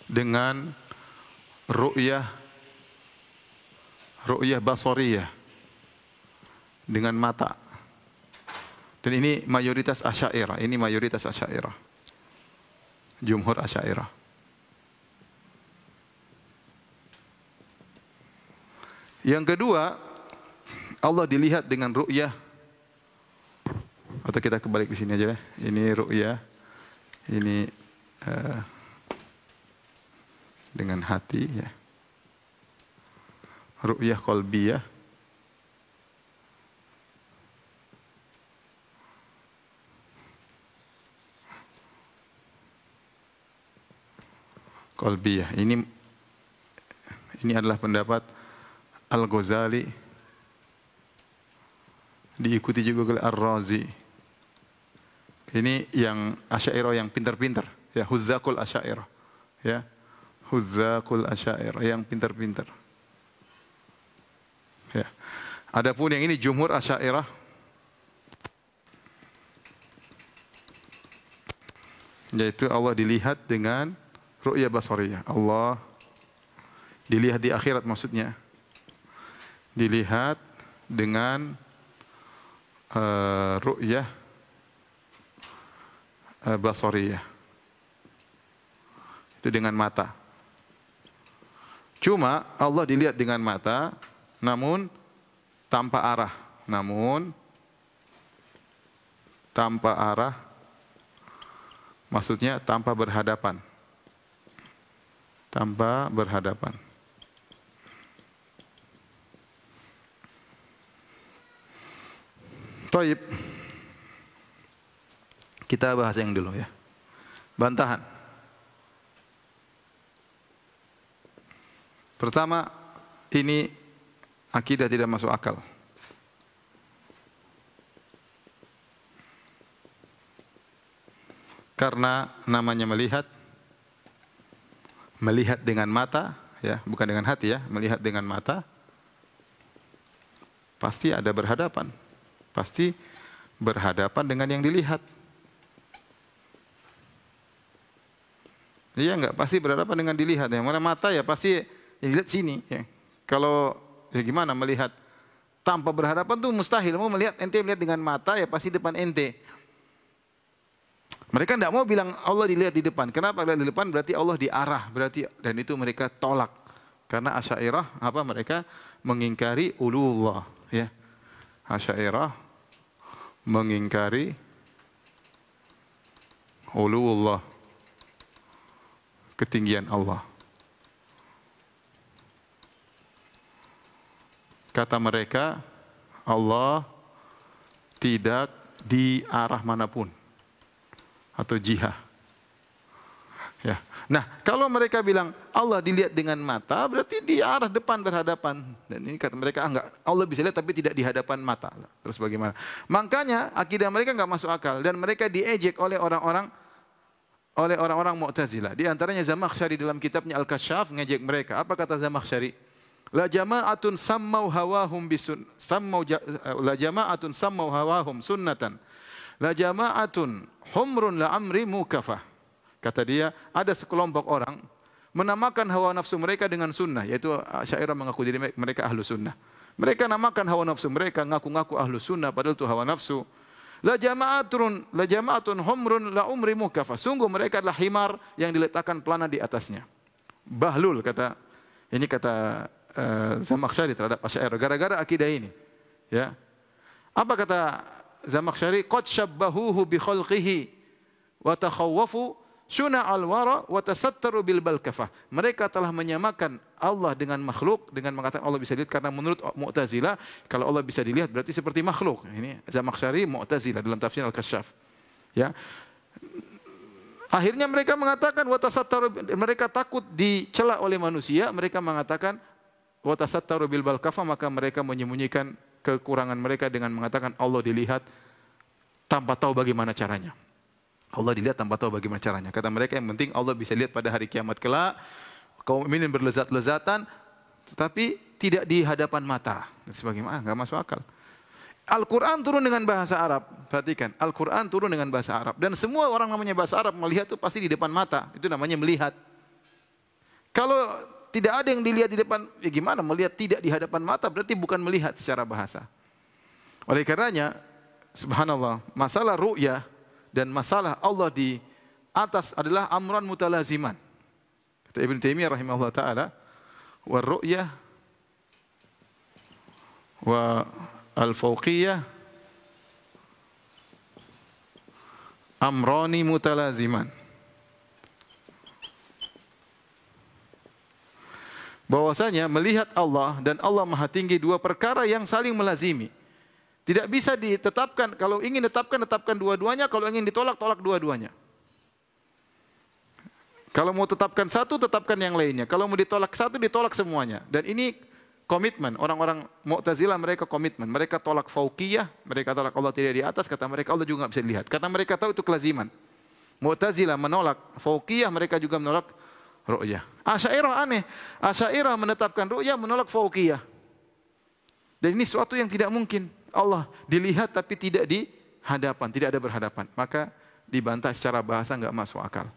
dengan ru'yah basariyah, dengan mata. Dan ini mayoritas Asy'ariyah, jumhur Asy'ariyah. Yang kedua, Allah dilihat dengan ru'yah. Atau kita kebalik di sini aja ya. Ini ru'yah, ini dengan hati ya. Ru'yah qalbiyah. Qalbiyah. Ini adalah pendapat Al-Ghazali, diikuti juga oleh Ar-Razi. Ini yang Asy'ariyah yang pintar-pintar, ya, Huzzaqul Asy'ariyah. Ya. Huzzaqul Asy'ariyah yang pintar-pintar. Ya. Adapun yang ini jumhur Asy'ariyah, yaitu Allah dilihat dengan ru'yah basariyah. Allah dilihat di akhirat, maksudnya dilihat dengan ru'yah basariyah. Itu dengan mata. Cuma Allah dilihat dengan mata, namun tanpa arah. Maksudnya tanpa berhadapan. Taib. Kita bahas yang dulu ya. Bantahan. Pertama, ini akidah tidak masuk akal. Karena namanya melihat dengan mata, ya, bukan dengan hati ya, melihat dengan mata, pasti ada berhadapan. Pasti berhadapan dengan yang dilihat. Iya enggak? Pasti berhadapan dengan dilihat. Yang mana mata ya pasti yang dilihat sini. Ya. Kalau ya gimana melihat tanpa berhadapan tuh mustahil. Mau melihat ente melihat dengan mata ya pasti depan ente. Mereka tidak mau bilang Allah dilihat di depan. Kenapa dilihat di depan? Berarti Allah diarah. Berarti dan itu mereka tolak. Karena Asy'ariyah mereka mengingkari uluwullah. Ya. Asy'ariyah mengingkari uluwullah, ketinggian Allah. Kata mereka, Allah tidak di arah manapun atau jihah. Ya. Nah, kalau mereka bilang Allah dilihat dengan mata, berarti di arah depan berhadapan. Dan ini kata mereka enggak, Allah bisa lihat tapi tidak di hadapan mata. Terus bagaimana? Makanya akidah mereka enggak masuk akal dan mereka diejek oleh orang-orang Mu'tazilah. Di antaranya Zamakhsyari dalam kitabnya Al-Kasyaf ngejek mereka. Apa kata Zamakhsyari? La jama'atun sammau hawahum sunnatan. La jama'atun humrun la amri mukafah. Kata dia, ada sekelompok orang menamakan hawa nafsu mereka dengan sunnah, yaitu Asy'ariyah mengaku diri mereka ahlu sunnah. Mereka namakan hawa nafsu mereka, ngaku-ngaku ahlu sunnah, padahal itu hawa nafsu. La jama'atun humrun la umri mukafah. Sungguh mereka adalah himar yang diletakkan pelana di atasnya. Bahlul kata Zamakhsyari terhadap Asy'ariyah gara-gara akidah ini. Ya. Apa kata Zamakhsyari? Qad syabbahuhu bi khalqihi wa takhawwafu suna'al wara wa tasattaru bil balkafah. Mereka telah menyamakan Allah dengan makhluk dengan mengatakan Allah bisa dilihat, karena menurut Mu'tazilah kalau Allah bisa dilihat berarti seperti makhluk. Ini Zamakhsyari Mu'tazilah dalam tafsir Al-Kasyaf. Ya. Akhirnya mereka mengatakan wa tasattaru, mereka takut dicela oleh manusia, mereka mengatakan wa tasattaru bil balkafah, maka mereka menyembunyikan kekurangan mereka dengan mengatakan Allah dilihat tanpa tahu bagaimana caranya. Allah dilihat tanpa tahu bagaimana caranya. Kata mereka yang penting Allah bisa lihat pada hari kiamat kelak. Kaum mukminin berlezat-lezatan, tetapi tidak di hadapan mata. Sebagaimana enggak masuk akal. Al-Quran turun dengan bahasa Arab. Perhatikan, Al-Quran turun dengan bahasa Arab. Dan semua orang namanya bahasa Arab melihat itu pasti di depan mata. Itu namanya melihat. Kalau tidak ada yang dilihat di depan, ya gimana melihat tidak di hadapan mata? Berarti bukan melihat secara bahasa. Oleh karenanya, subhanallah, masalah ru'yah dan masalah Allah atas adalah amran mutalaziman. Kata Ibn Taimiyah rahimahullah taala, wa ru'yah wa al-fauqiyah amrani mutalaziman. Bahwasanya melihat Allah dan Allah Maha Tinggi dua perkara yang saling melazimi. Tidak bisa ditetapkan, kalau ingin tetapkan dua-duanya, kalau ingin ditolak, tolak dua-duanya. Kalau mau tetapkan satu, tetapkan yang lainnya. Kalau mau ditolak satu, ditolak semuanya. Dan ini komitmen, orang-orang Mu'tazilah mereka komitmen. Mereka tolak fauqiyah, mereka tolak Allah tidak di atas, kata mereka Allah juga tidak bisa dilihat. Karena mereka tahu itu kelaziman. Mu'tazilah menolak fauqiyah, mereka juga menolak ru'yah. Asy'ariyah aneh. Asy'ariyah menetapkan ru'yah, menolak fauqiyah. Dan ini suatu yang tidak mungkin. Allah dilihat tapi tidak di hadapan, tidak ada berhadapan. Maka dibantah secara bahasa enggak masuk akal.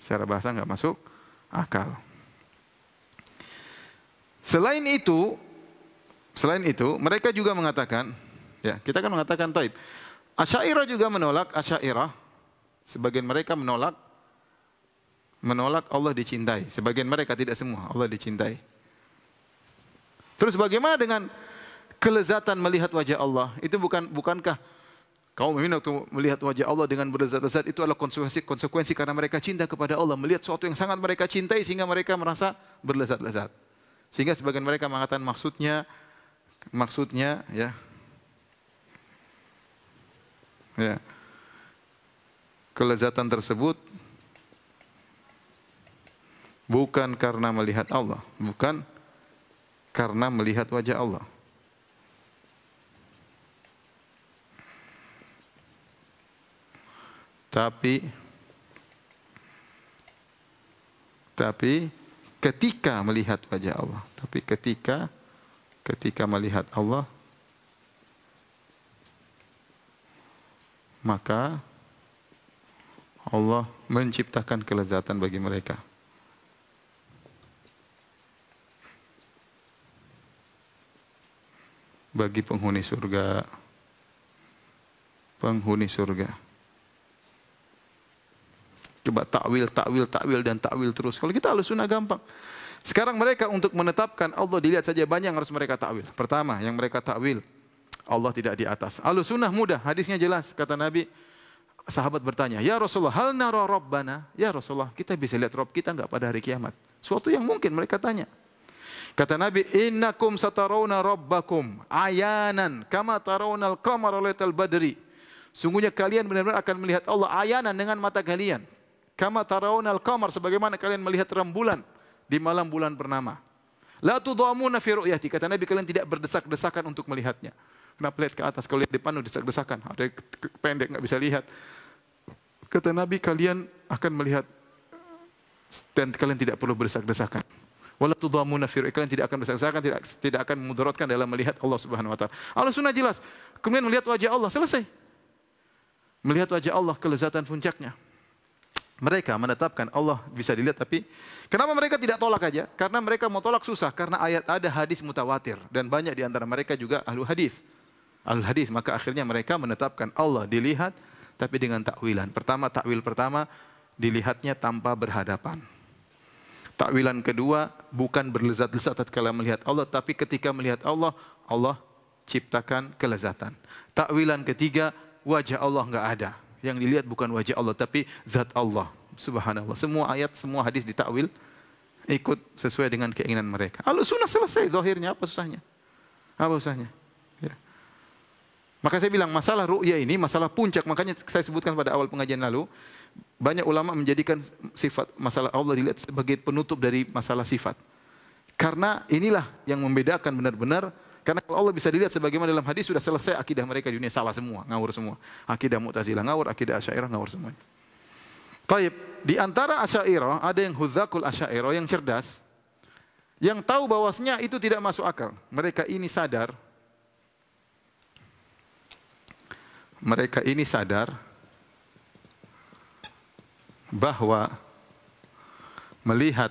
Secara bahasa enggak masuk akal. Selain itu mereka juga mengatakan, ya, kita kan mengatakan taib. Asy'ariyah juga menolak, Asy'ariyah sebagian mereka menolak Allah dicintai. Sebagian mereka, tidak semua, Allah dicintai. Terus bagaimana dengan kelezatan melihat wajah Allah? Itu bukankah kaum mukminin waktu melihat wajah Allah dengan berlezat-lezat itu adalah konsekuensi karena mereka cinta kepada Allah, melihat sesuatu yang sangat mereka cintai sehingga mereka merasa berlezat-lezat. Sehingga sebagian mereka mengatakan maksudnya ya kelezatan tersebut bukan karena melihat Allah, bukan karena melihat wajah Allah. Tapi ketika melihat wajah Allah, ketika melihat Allah, maka Allah menciptakan kelezatan bagi mereka. Bagi penghuni surga. Coba takwil terus. Kalau kita Ahlussunnah gampang. Sekarang mereka untuk menetapkan Allah dilihat saja banyak yang harus mereka takwil. Pertama, yang mereka takwil, Allah tidak di atas. Ahlussunnah mudah, hadisnya jelas. Kata Nabi, sahabat bertanya, "Ya Rasulullah, hal nara rabbana?" Ya Rasulullah, kita bisa lihat Rabb kita enggak pada hari kiamat? Suatu yang mungkin mereka tanya. Kata Nabi, "Innakum satarawna rabbakum ayanan kama tarawnal qamara lailatal badri." Sungguhnya kalian benar-benar akan melihat Allah ayanan dengan mata kalian. Kama tarawnal qamar, sebagaimana kalian melihat rembulan di malam bulan purnama. La tudamuna fi ru'yati, kata Nabi, kalian tidak berdesak-desakan untuk melihatnya. Kenapa lihat ke atas? Kalau lihat depan desak-desakan, ada yang pendek enggak bisa lihat. Kata Nabi, kalian akan melihat dan kalian tidak perlu berdesak-desakan. Wala tudamuna fi ru'yati, kalian tidak akan berdesak-desakan, tidak akan memudaratkan dalam melihat Allah Subhanahu wa taala. Ahlussunnah jelas. Kemudian melihat wajah Allah, selesai. Melihat wajah Allah, kelezatan puncaknya. Mereka menetapkan Allah bisa dilihat, tapi kenapa mereka tidak tolak aja? Karena mereka mau tolak susah, karena ada hadis mutawatir dan banyak di antara mereka juga ahlul hadis. Ahlul hadis, maka akhirnya mereka menetapkan Allah dilihat tapi dengan takwilan. Takwil pertama dilihatnya tanpa berhadapan. Takwilan kedua bukan berlezat-lezat tatkala melihat Allah, tapi ketika melihat Allah, Allah ciptakan kelezatan. Takwilan ketiga, wajah Allah enggak ada. Yang dilihat bukan wajah Allah, tapi zat Allah. Subhanallah. Semua ayat, semua hadis ditakwil ikut sesuai dengan keinginan mereka. Ahlussunnah selesai zahirnya, apa susahnya? Apa susahnya? Ya. Maka saya bilang masalah ru'ya ini masalah puncak. Makanya saya sebutkan pada awal pengajian lalu, banyak ulama menjadikan sifat masalah Allah dilihat sebagai penutup dari masalah sifat. Karena inilah yang membedakan benar-benar. Karena kalau Allah bisa dilihat sebagaimana dalam hadis, sudah selesai akidah mereka di dunia, salah semua, ngawur semua. Akidah Mu'tazilah ngawur, akidah Asy'ariyah ngawur semuanya. Taib, di antara Asy'ariyah ada yang hudzaqul Asy'ariyah, yang cerdas, yang tahu bahwasanya itu tidak masuk akal. Mereka ini sadar bahwa melihat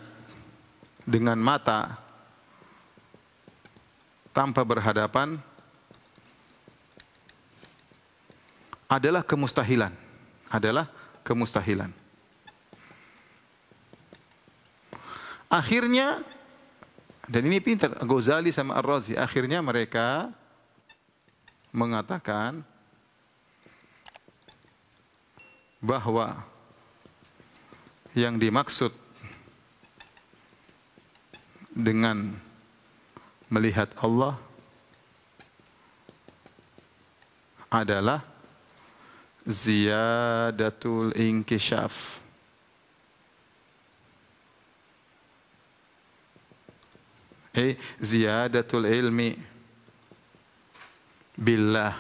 dengan mata tanpa berhadapan adalah kemustahilan. Akhirnya, dan ini pintar, Ghazali sama Ar-Razi, akhirnya mereka mengatakan bahwa yang dimaksud dengan melihat Allah adalah ziyadatul inkishaf. Ziyadatul ilmi billah.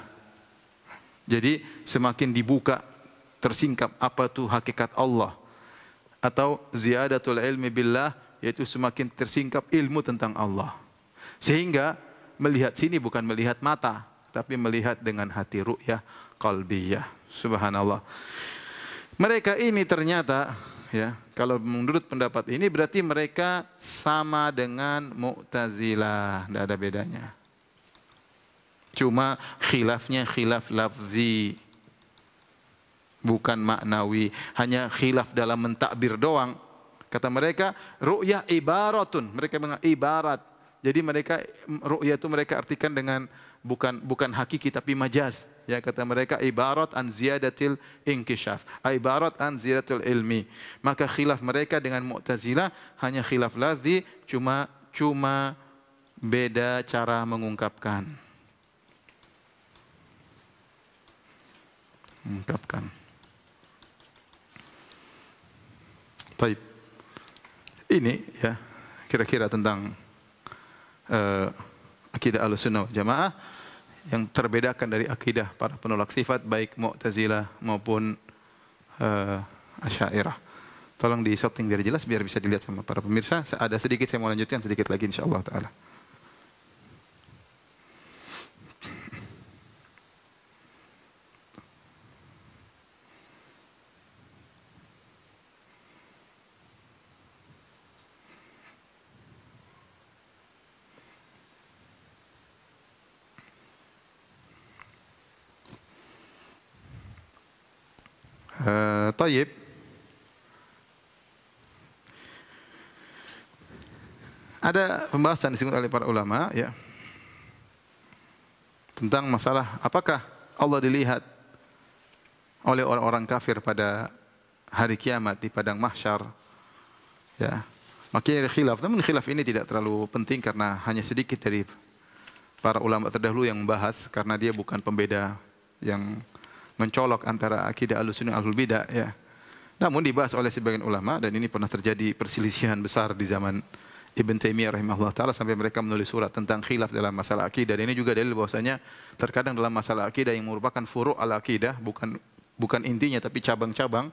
Jadi semakin dibuka, tersingkap apa itu hakikat Allah. Atau ziyadatul ilmi billah, yaitu semakin tersingkap ilmu tentang Allah. Sehingga melihat sini bukan melihat mata, tapi melihat dengan hati, ru'yah qalbiyah. Subhanallah. Mereka ini ternyata, ya, kalau menurut pendapat ini berarti mereka sama dengan Mu'tazilah, tidak ada bedanya. Cuma khilafnya khilaf lafzi, bukan maknawi, hanya khilaf dalam mentakbir doang. Kata mereka, ru'yah ibaratun, mereka mengatakan ibarat. Jadi mereka ru'yah itu mereka artikan dengan bukan hakiki tapi majaz. Ya, kata mereka ibarat an ziyadatil inkishaf, ibarat an ziyadatul ilmi. Maka khilaf mereka dengan Mu'tazilah hanya khilaf lafzi, cuma beda cara mengungkapkan. Baik. Ini ya kira-kira tentang akidah Ahlussunnah wal Jamaah yang terbedakan dari akidah para penolak sifat baik Mu'tazilah maupun Asy'ariyah. Tolong di setting biar jelas, biar bisa dilihat sama para pemirsa. Ada sedikit saya mau lanjutkan sedikit lagi insyaallah taala. Tayyib. Ada pembahasan disebut oleh para ulama ya tentang masalah apakah Allah dilihat oleh orang-orang kafir pada hari kiamat di padang mahsyar. Ya. Makanya ada khilaf, namun khilaf ini tidak terlalu penting karena hanya sedikit dari para ulama terdahulu yang membahas karena dia bukan pembeda yang mencolok antara akidah Ahlussunnah Ahlul Bidah ya. Namun dibahas oleh sebagian ulama dan ini pernah terjadi perselisihan besar di zaman Ibn Taimiyah rahimahullah taala sampai mereka menulis surat tentang khilaf dalam masalah akidah. Dan ini juga dalil bahwasanya terkadang dalam masalah akidah yang merupakan furu' al-akidah, bukan intinya tapi cabang-cabang,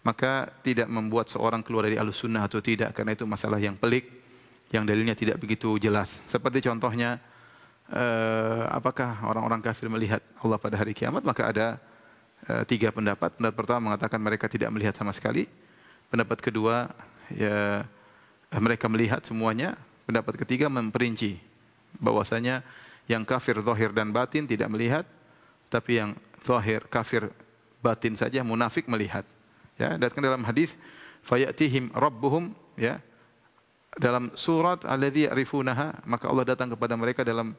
maka tidak membuat seorang keluar dari Ahlussunnah atau tidak karena itu masalah yang pelik yang dalilnya tidak begitu jelas. Seperti contohnya apakah orang-orang kafir melihat Allah pada hari kiamat? Maka ada tiga pendapat. Pendapat pertama mengatakan mereka tidak melihat sama sekali. Pendapat kedua ya mereka melihat semuanya. Pendapat ketiga memperinci bahwasanya yang kafir zahir dan batin tidak melihat, tapi yang zahir kafir batin saja munafik melihat. Ya, datang dalam hadis fayatihim rabbuhum ya dalam surat alladzi ya'rifunaha, maka Allah datang kepada mereka dalam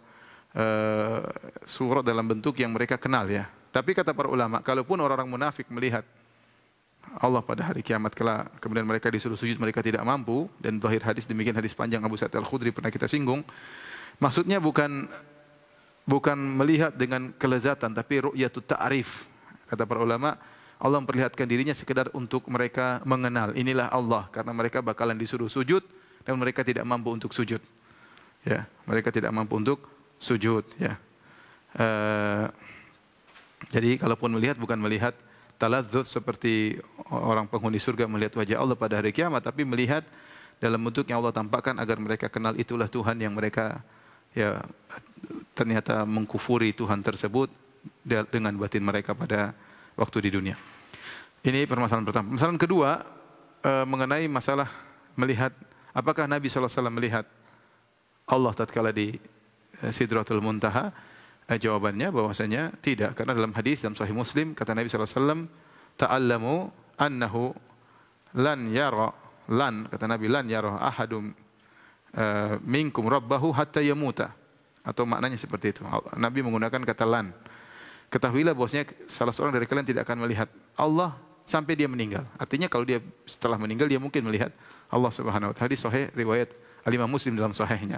surat dalam bentuk yang mereka kenal ya. Tapi kata para ulama, kalaupun orang-orang munafik melihat Allah pada hari kiamat kelak, kemudian mereka disuruh sujud, mereka tidak mampu, dan zahir hadis demikian, hadis panjang Abu Sa'id Al-Khudri pernah kita singgung. Maksudnya bukan melihat dengan kelezatan, tapi ru'yatut ta'rif. Kata para ulama, Allah memperlihatkan dirinya sekedar untuk mereka mengenal inilah Allah, karena mereka bakalan disuruh sujud dan mereka tidak mampu untuk sujud. Ya, mereka tidak mampu untuk sujud ya. Jadi kalaupun melihat bukan melihat taladzuz seperti orang penghuni surga melihat wajah Allah pada hari kiamat, tapi melihat dalam bentuk yang Allah tampakkan agar mereka kenal itulah Tuhan yang mereka ya ternyata mengkufuri Tuhan tersebut dengan batin mereka pada waktu di dunia. Ini permasalahan pertama. Permasalahan kedua mengenai masalah melihat apakah Nabi SAW melihat Allah tatkala di Sidratul Muntaha. Jawabannya bahwasanya tidak, karena dalam hadis dalam Sahih Muslim kata Nabi SAW, ta'allamu annahu lan yara lan, kata Nabi, lan yarah ahadum minkum rabbahu hatta yamuta. Atau maknanya seperti itu. Nabi menggunakan kata lan. Ketahuilah bahwasanya salah seorang dari kalian tidak akan melihat Allah sampai dia meninggal. Artinya kalau dia setelah meninggal dia mungkin melihat Allah Subhanahu wa taala. Hadis sahih riwayat Al-Imam Muslim dalam sahihnya.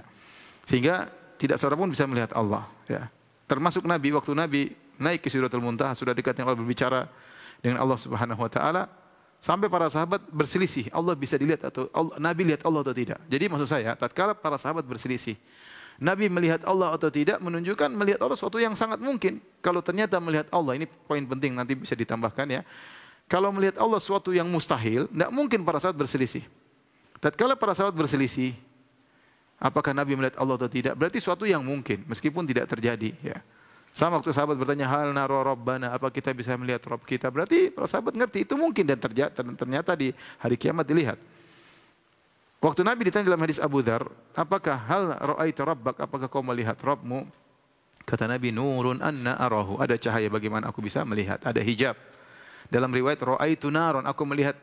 Sehingga tidak seorang pun bisa melihat Allah, ya. Termasuk Nabi, waktu Nabi naik ke Sidratul Muntaha, sudah dekat yang Allah berbicara dengan Allah Subhanahu wa taala, sampai para sahabat berselisih, Allah bisa dilihat atau Nabi lihat Allah atau tidak. Jadi maksud saya, tatkala para sahabat berselisih, Nabi melihat Allah atau tidak menunjukkan melihat Allah sesuatu yang sangat mungkin. Kalau ternyata melihat Allah, ini poin penting nanti bisa ditambahkan ya. Kalau melihat Allah sesuatu yang mustahil, tidak mungkin para sahabat berselisih. Tatkala para sahabat berselisih, apakah Nabi melihat Allah atau tidak? Berarti sesuatu yang mungkin, meskipun tidak terjadi. Ya. Sama waktu sahabat bertanya, hal naro Rabbana, apa kita bisa melihat Rabb kita? Berarti para sahabat ngerti itu mungkin dan ternyata di hari kiamat dilihat. Waktu Nabi ditanya dalam hadis Abu Dzar, apakah hal ra'aita rabbak, apakah kau melihat Rabbmu? Kata Nabi, nurun anna arahu, ada cahaya bagaimana aku bisa melihat, ada hijab. Dalam riwayat ra'aitu naron, aku melihat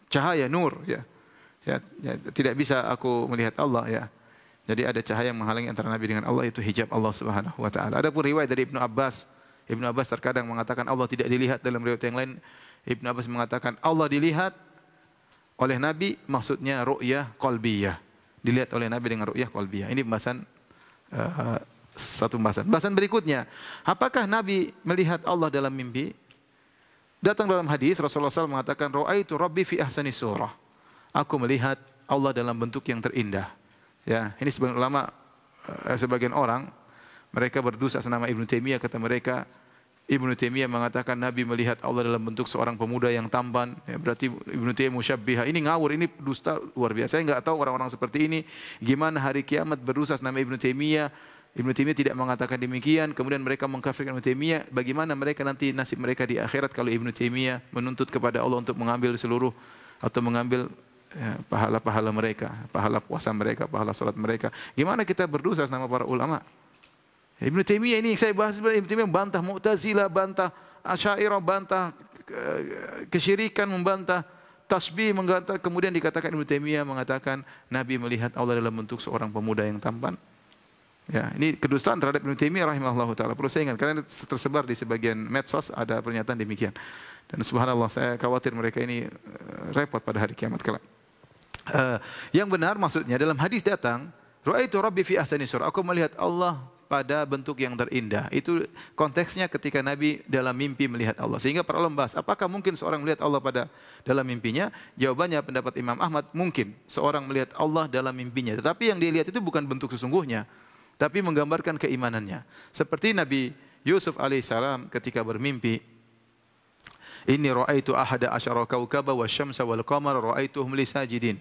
cahaya nur, ya. Ya, tidak bisa aku melihat Allah, ya. Jadi ada cahaya yang menghalangi antara Nabi dengan Allah, itu hijab Allah Subhanahu wa taala. Adapun riwayat dari Ibnu Abbas terkadang mengatakan Allah tidak dilihat, dalam riwayat yang lain Ibnu Abbas mengatakan Allah dilihat oleh Nabi, maksudnya ru'yah qalbiyah. Dilihat oleh Nabi dengan ru'yah qalbiyah. Ini pembahasan satu pembahasan. Bahasan berikutnya, apakah Nabi melihat Allah dalam mimpi? Datang dalam hadis Rasulullah SAW mengatakan, ra'aitu Rabbi fi ahsani surah. Aku melihat Allah dalam bentuk yang terindah. Ya, ini sebagian ulama, sebagian orang mereka berdosa senama Ibnu Taimiyah, kata mereka Ibnu Taimiyah mengatakan Nabi melihat Allah dalam bentuk seorang pemuda yang tampan, ya, berarti Ibnu Taimiyah musyabbiha. Ini ngawur, ini dusta luar biasa. Saya enggak tahu orang-orang seperti ini gimana hari kiamat berdosa nama Ibnu Taimiyah. Ibnu Taimiyah tidak mengatakan demikian, kemudian mereka mengkafirkan Ibnu Taimiyah. Bagaimana mereka nanti nasib mereka di akhirat kalau Ibnu Taimiyah menuntut kepada Allah untuk mengambil seluruh atau mengambil pahala-pahala mereka, pahala puasa mereka, pahala salat mereka. Gimana kita berdosa nama para ulama? Ibnu Taimiyah ini saya bahas, Ibnu Taimiyah membantah Mu'tazilah, bantah Asy'ariyah, bantah kesyirikan, membantah tasbih, membantah, kemudian dikatakan Ibnu Taimiyah mengatakan Nabi melihat Allah dalam bentuk seorang pemuda yang tampan. Ya, ini kedustaan terhadap Ibnu Taimiyah rahimahullahu taala. Perlu saya ingat karena tersebar di sebagian medsos ada pernyataan demikian. Dan subhanallah saya khawatir mereka ini repot pada hari kiamat kelak. Yang benar maksudnya dalam hadis datang, ra'aitu Rabbi fi ahsani surah. Aku melihat Allah pada bentuk yang terindah. Itu konteksnya ketika Nabi dalam mimpi melihat Allah. Sehingga para ulama bahas, apakah mungkin seorang melihat Allah pada dalam mimpinya? Jawabannya pendapat Imam Ahmad, mungkin seorang melihat Allah dalam mimpinya. Tetapi yang dia lihat itu bukan bentuk sesungguhnya, tapi menggambarkan keimanannya. Seperti Nabi Yusuf alaihissalam ketika bermimpi, inni ra'aitu ahada asyara kaukaba wasyamsa wal qamara ra'aituhum li sajidin.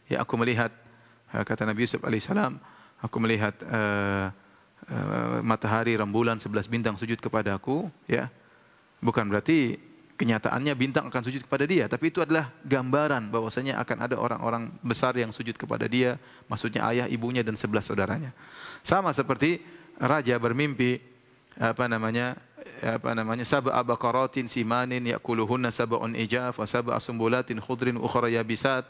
Ya, aku melihat, kata Nabi Yusuf alaihissalam, aku melihat matahari, rembulan, 11 bintang sujud kepadaku, ya. Bukan berarti kenyataannya bintang akan sujud kepada dia, tapi itu adalah gambaran bahwasanya akan ada orang-orang besar yang sujud kepada dia, maksudnya ayah, ibunya dan 11 saudaranya. Sama seperti raja bermimpi sab'a baqaratin simanin ya'kuluhunna sab'un ijaf wa sab'a sumbulatin khudrin ukhra yabisat.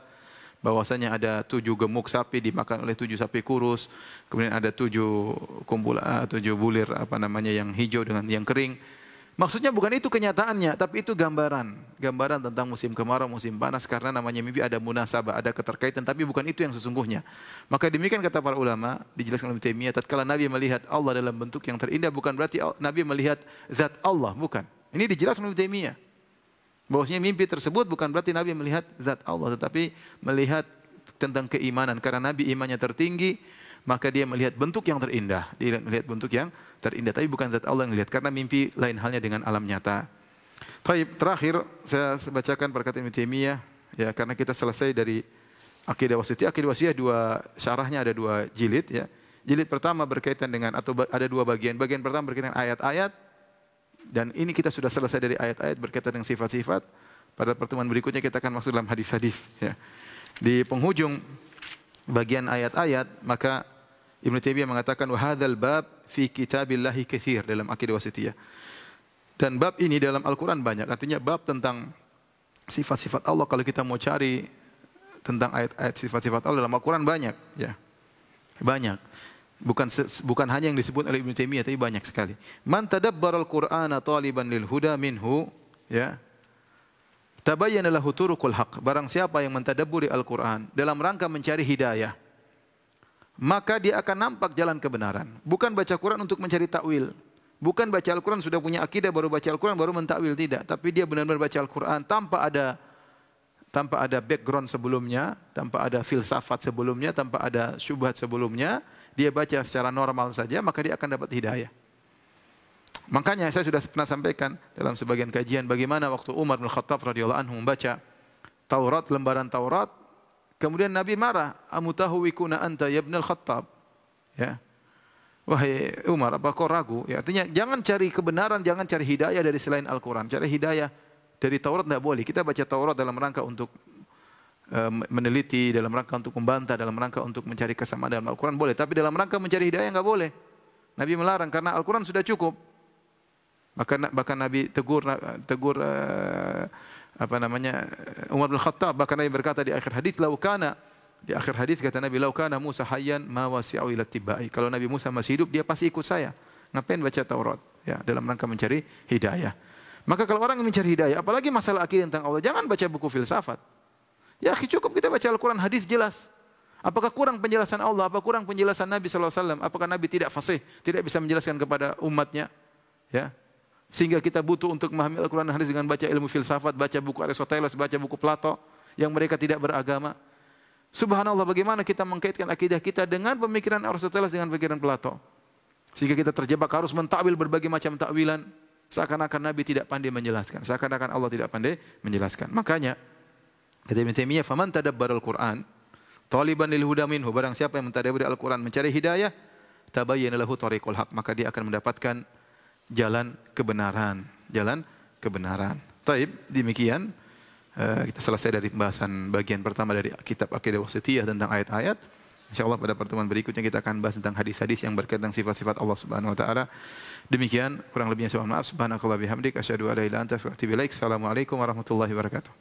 Bahwasanya ada 7 gemuk sapi dimakan oleh 7 sapi kurus, kemudian ada 7 bulir yang hijau dengan yang kering. Maksudnya bukan itu kenyataannya, tapi itu gambaran tentang musim kemarau, musim panas, karena namanya mimpi ada munasabah, ada keterkaitan, tapi bukan itu yang sesungguhnya. Maka demikian kata para ulama, dijelaskan oleh Taimiyah, tatkala Nabi melihat Allah dalam bentuk yang terindah, bukan berarti Nabi melihat zat Allah, bukan. Ini dijelaskan oleh Taimiyah. Bahwasanya mimpi tersebut bukan berarti Nabi melihat zat Allah, tetapi melihat tentang keimanan. Karena Nabi imannya tertinggi, maka dia melihat bentuk yang terindah. Dia melihat bentuk yang terindah, tapi bukan zat Allah yang dilihat. Karena mimpi lain halnya dengan alam nyata. Terakhir saya bacakan perkataan Ibnu Taimiyah, ya, karena kita selesai dari Aqidah Wasithiyah. Aqidah Wasithiyah syarahnya ada 2 jilid, ya. Jilid pertama berkaitan dengan atau ada 2 bagian. Bagian pertama berkaitan dengan ayat-ayat. Dan ini kita sudah selesai dari ayat-ayat berkaitan dengan sifat-sifat. Pada pertemuan berikutnya kita akan masuk dalam hadis-hadis. Ya. Di penghujung bagian ayat-ayat, maka Ibnu Taimiyah mengatakan wa hadzal bab fi kitabillahi katsir dalam Aqidah Wasithiyah. Dan bab ini dalam Al-Qur'an banyak. Artinya bab tentang sifat-sifat Allah kalau kita mau cari tentang ayat-ayat sifat-sifat Allah dalam Al-Quran banyak, ya. Banyak. Bukan hanya yang disebut oleh Ibnu Taimiyah, tapi banyak sekali. Man tadabbara al-Qur'ana taliban lil huda minhu, ya. Tabayyana lahu turuqul haq. Barang siapa yang mentadabburi Al-Qur'an dalam rangka mencari hidayah, maka dia akan nampak jalan kebenaran. Bukan baca Quran untuk mencari takwil. Bukan baca Al-Quran sudah punya akidah baru baca Al-Quran baru mentakwil, tidak. Tapi dia benar-benar baca Al-Quran tanpa ada background sebelumnya, tanpa ada filsafat sebelumnya, tanpa ada syubhat sebelumnya. Dia baca secara normal saja, maka dia akan dapat hidayah. Makanya saya sudah pernah sampaikan dalam sebagian kajian bagaimana waktu Umar bin Khattab radhiyallahu anhu membaca Taurat, lembaran Taurat, kemudian Nabi marah, "Amutahwikuna anta ya ibnal Khattab?" Ya. Wahai Umar, apa kau ragu? Ya, artinya jangan cari kebenaran, jangan cari hidayah dari selain Al-Quran. Cari hidayah dari Taurat tidak boleh. Kita baca Taurat dalam rangka untuk meneliti, dalam rangka untuk membantah, dalam rangka untuk mencari kesamaan dalam Al-Quran boleh. Tapi dalam rangka mencari hidayah enggak boleh. Nabi melarang karena Al-Quran sudah cukup. Bahkan Nabi tegur Umar bin Khattab, bahkan Nabi berkata di akhir hadis, di akhir hadis kata Nabi, "Laukana Musa hayyan ma wasi'u ila tibai." Kalau Nabi Musa masih hidup, dia pasti ikut saya. Ngapain baca Taurat? Ya, dalam rangka mencari hidayah. Maka kalau orang yang mencari hidayah, apalagi masalah akidah tentang Allah, jangan baca buku filsafat. Ya, cukup kita baca Al-Quran, hadis jelas. Apakah kurang penjelasan Allah? Apa kurang penjelasan Nabi sallallahu alaihi wasallam? Apakah Nabi tidak fasih, tidak bisa menjelaskan kepada umatnya? Ya. Sehingga kita butuh untuk memahami Al-Quran dan hadis dengan baca ilmu filsafat, baca buku Aristoteles, baca buku Plato yang mereka tidak beragama. Subhanallah, bagaimana kita mengkaitkan akidah kita dengan pemikiran Aristoteles dengan pemikiran Plato. Sehingga kita terjebak harus mentakwil berbagai macam takwilan. Seakan-akan Nabi tidak pandai menjelaskan. Seakan-akan Allah tidak pandai menjelaskan. Makanya, kata Ibnu Taimiyah, "Faman tadabbaral Qur'an taliban lil huda minhu." Barang siapa yang mentadabburi Al-Quran mencari hidayah, tabayyana lahu tariqul haq. Maka dia akan mendapatkan jalan kebenaran. Jalan kebenaran. Taib, demikian. Kita selesai dari pembahasan bagian pertama dari kitab Aqidah Wasithiyah tentang ayat-ayat. InsyaAllah pada pertemuan berikutnya kita akan bahas tentang hadis-hadis yang berkaitan dengan sifat-sifat Allah Subhanahu Wa Taala. Demikian, kurang lebihnya saya mohon maaf. Subhanakallah bihamdik, asyhadu an la ilaha illa anta, astaghfiruka wa atubu ilaik. Assalamualaikum warahmatullahi wabarakatuh.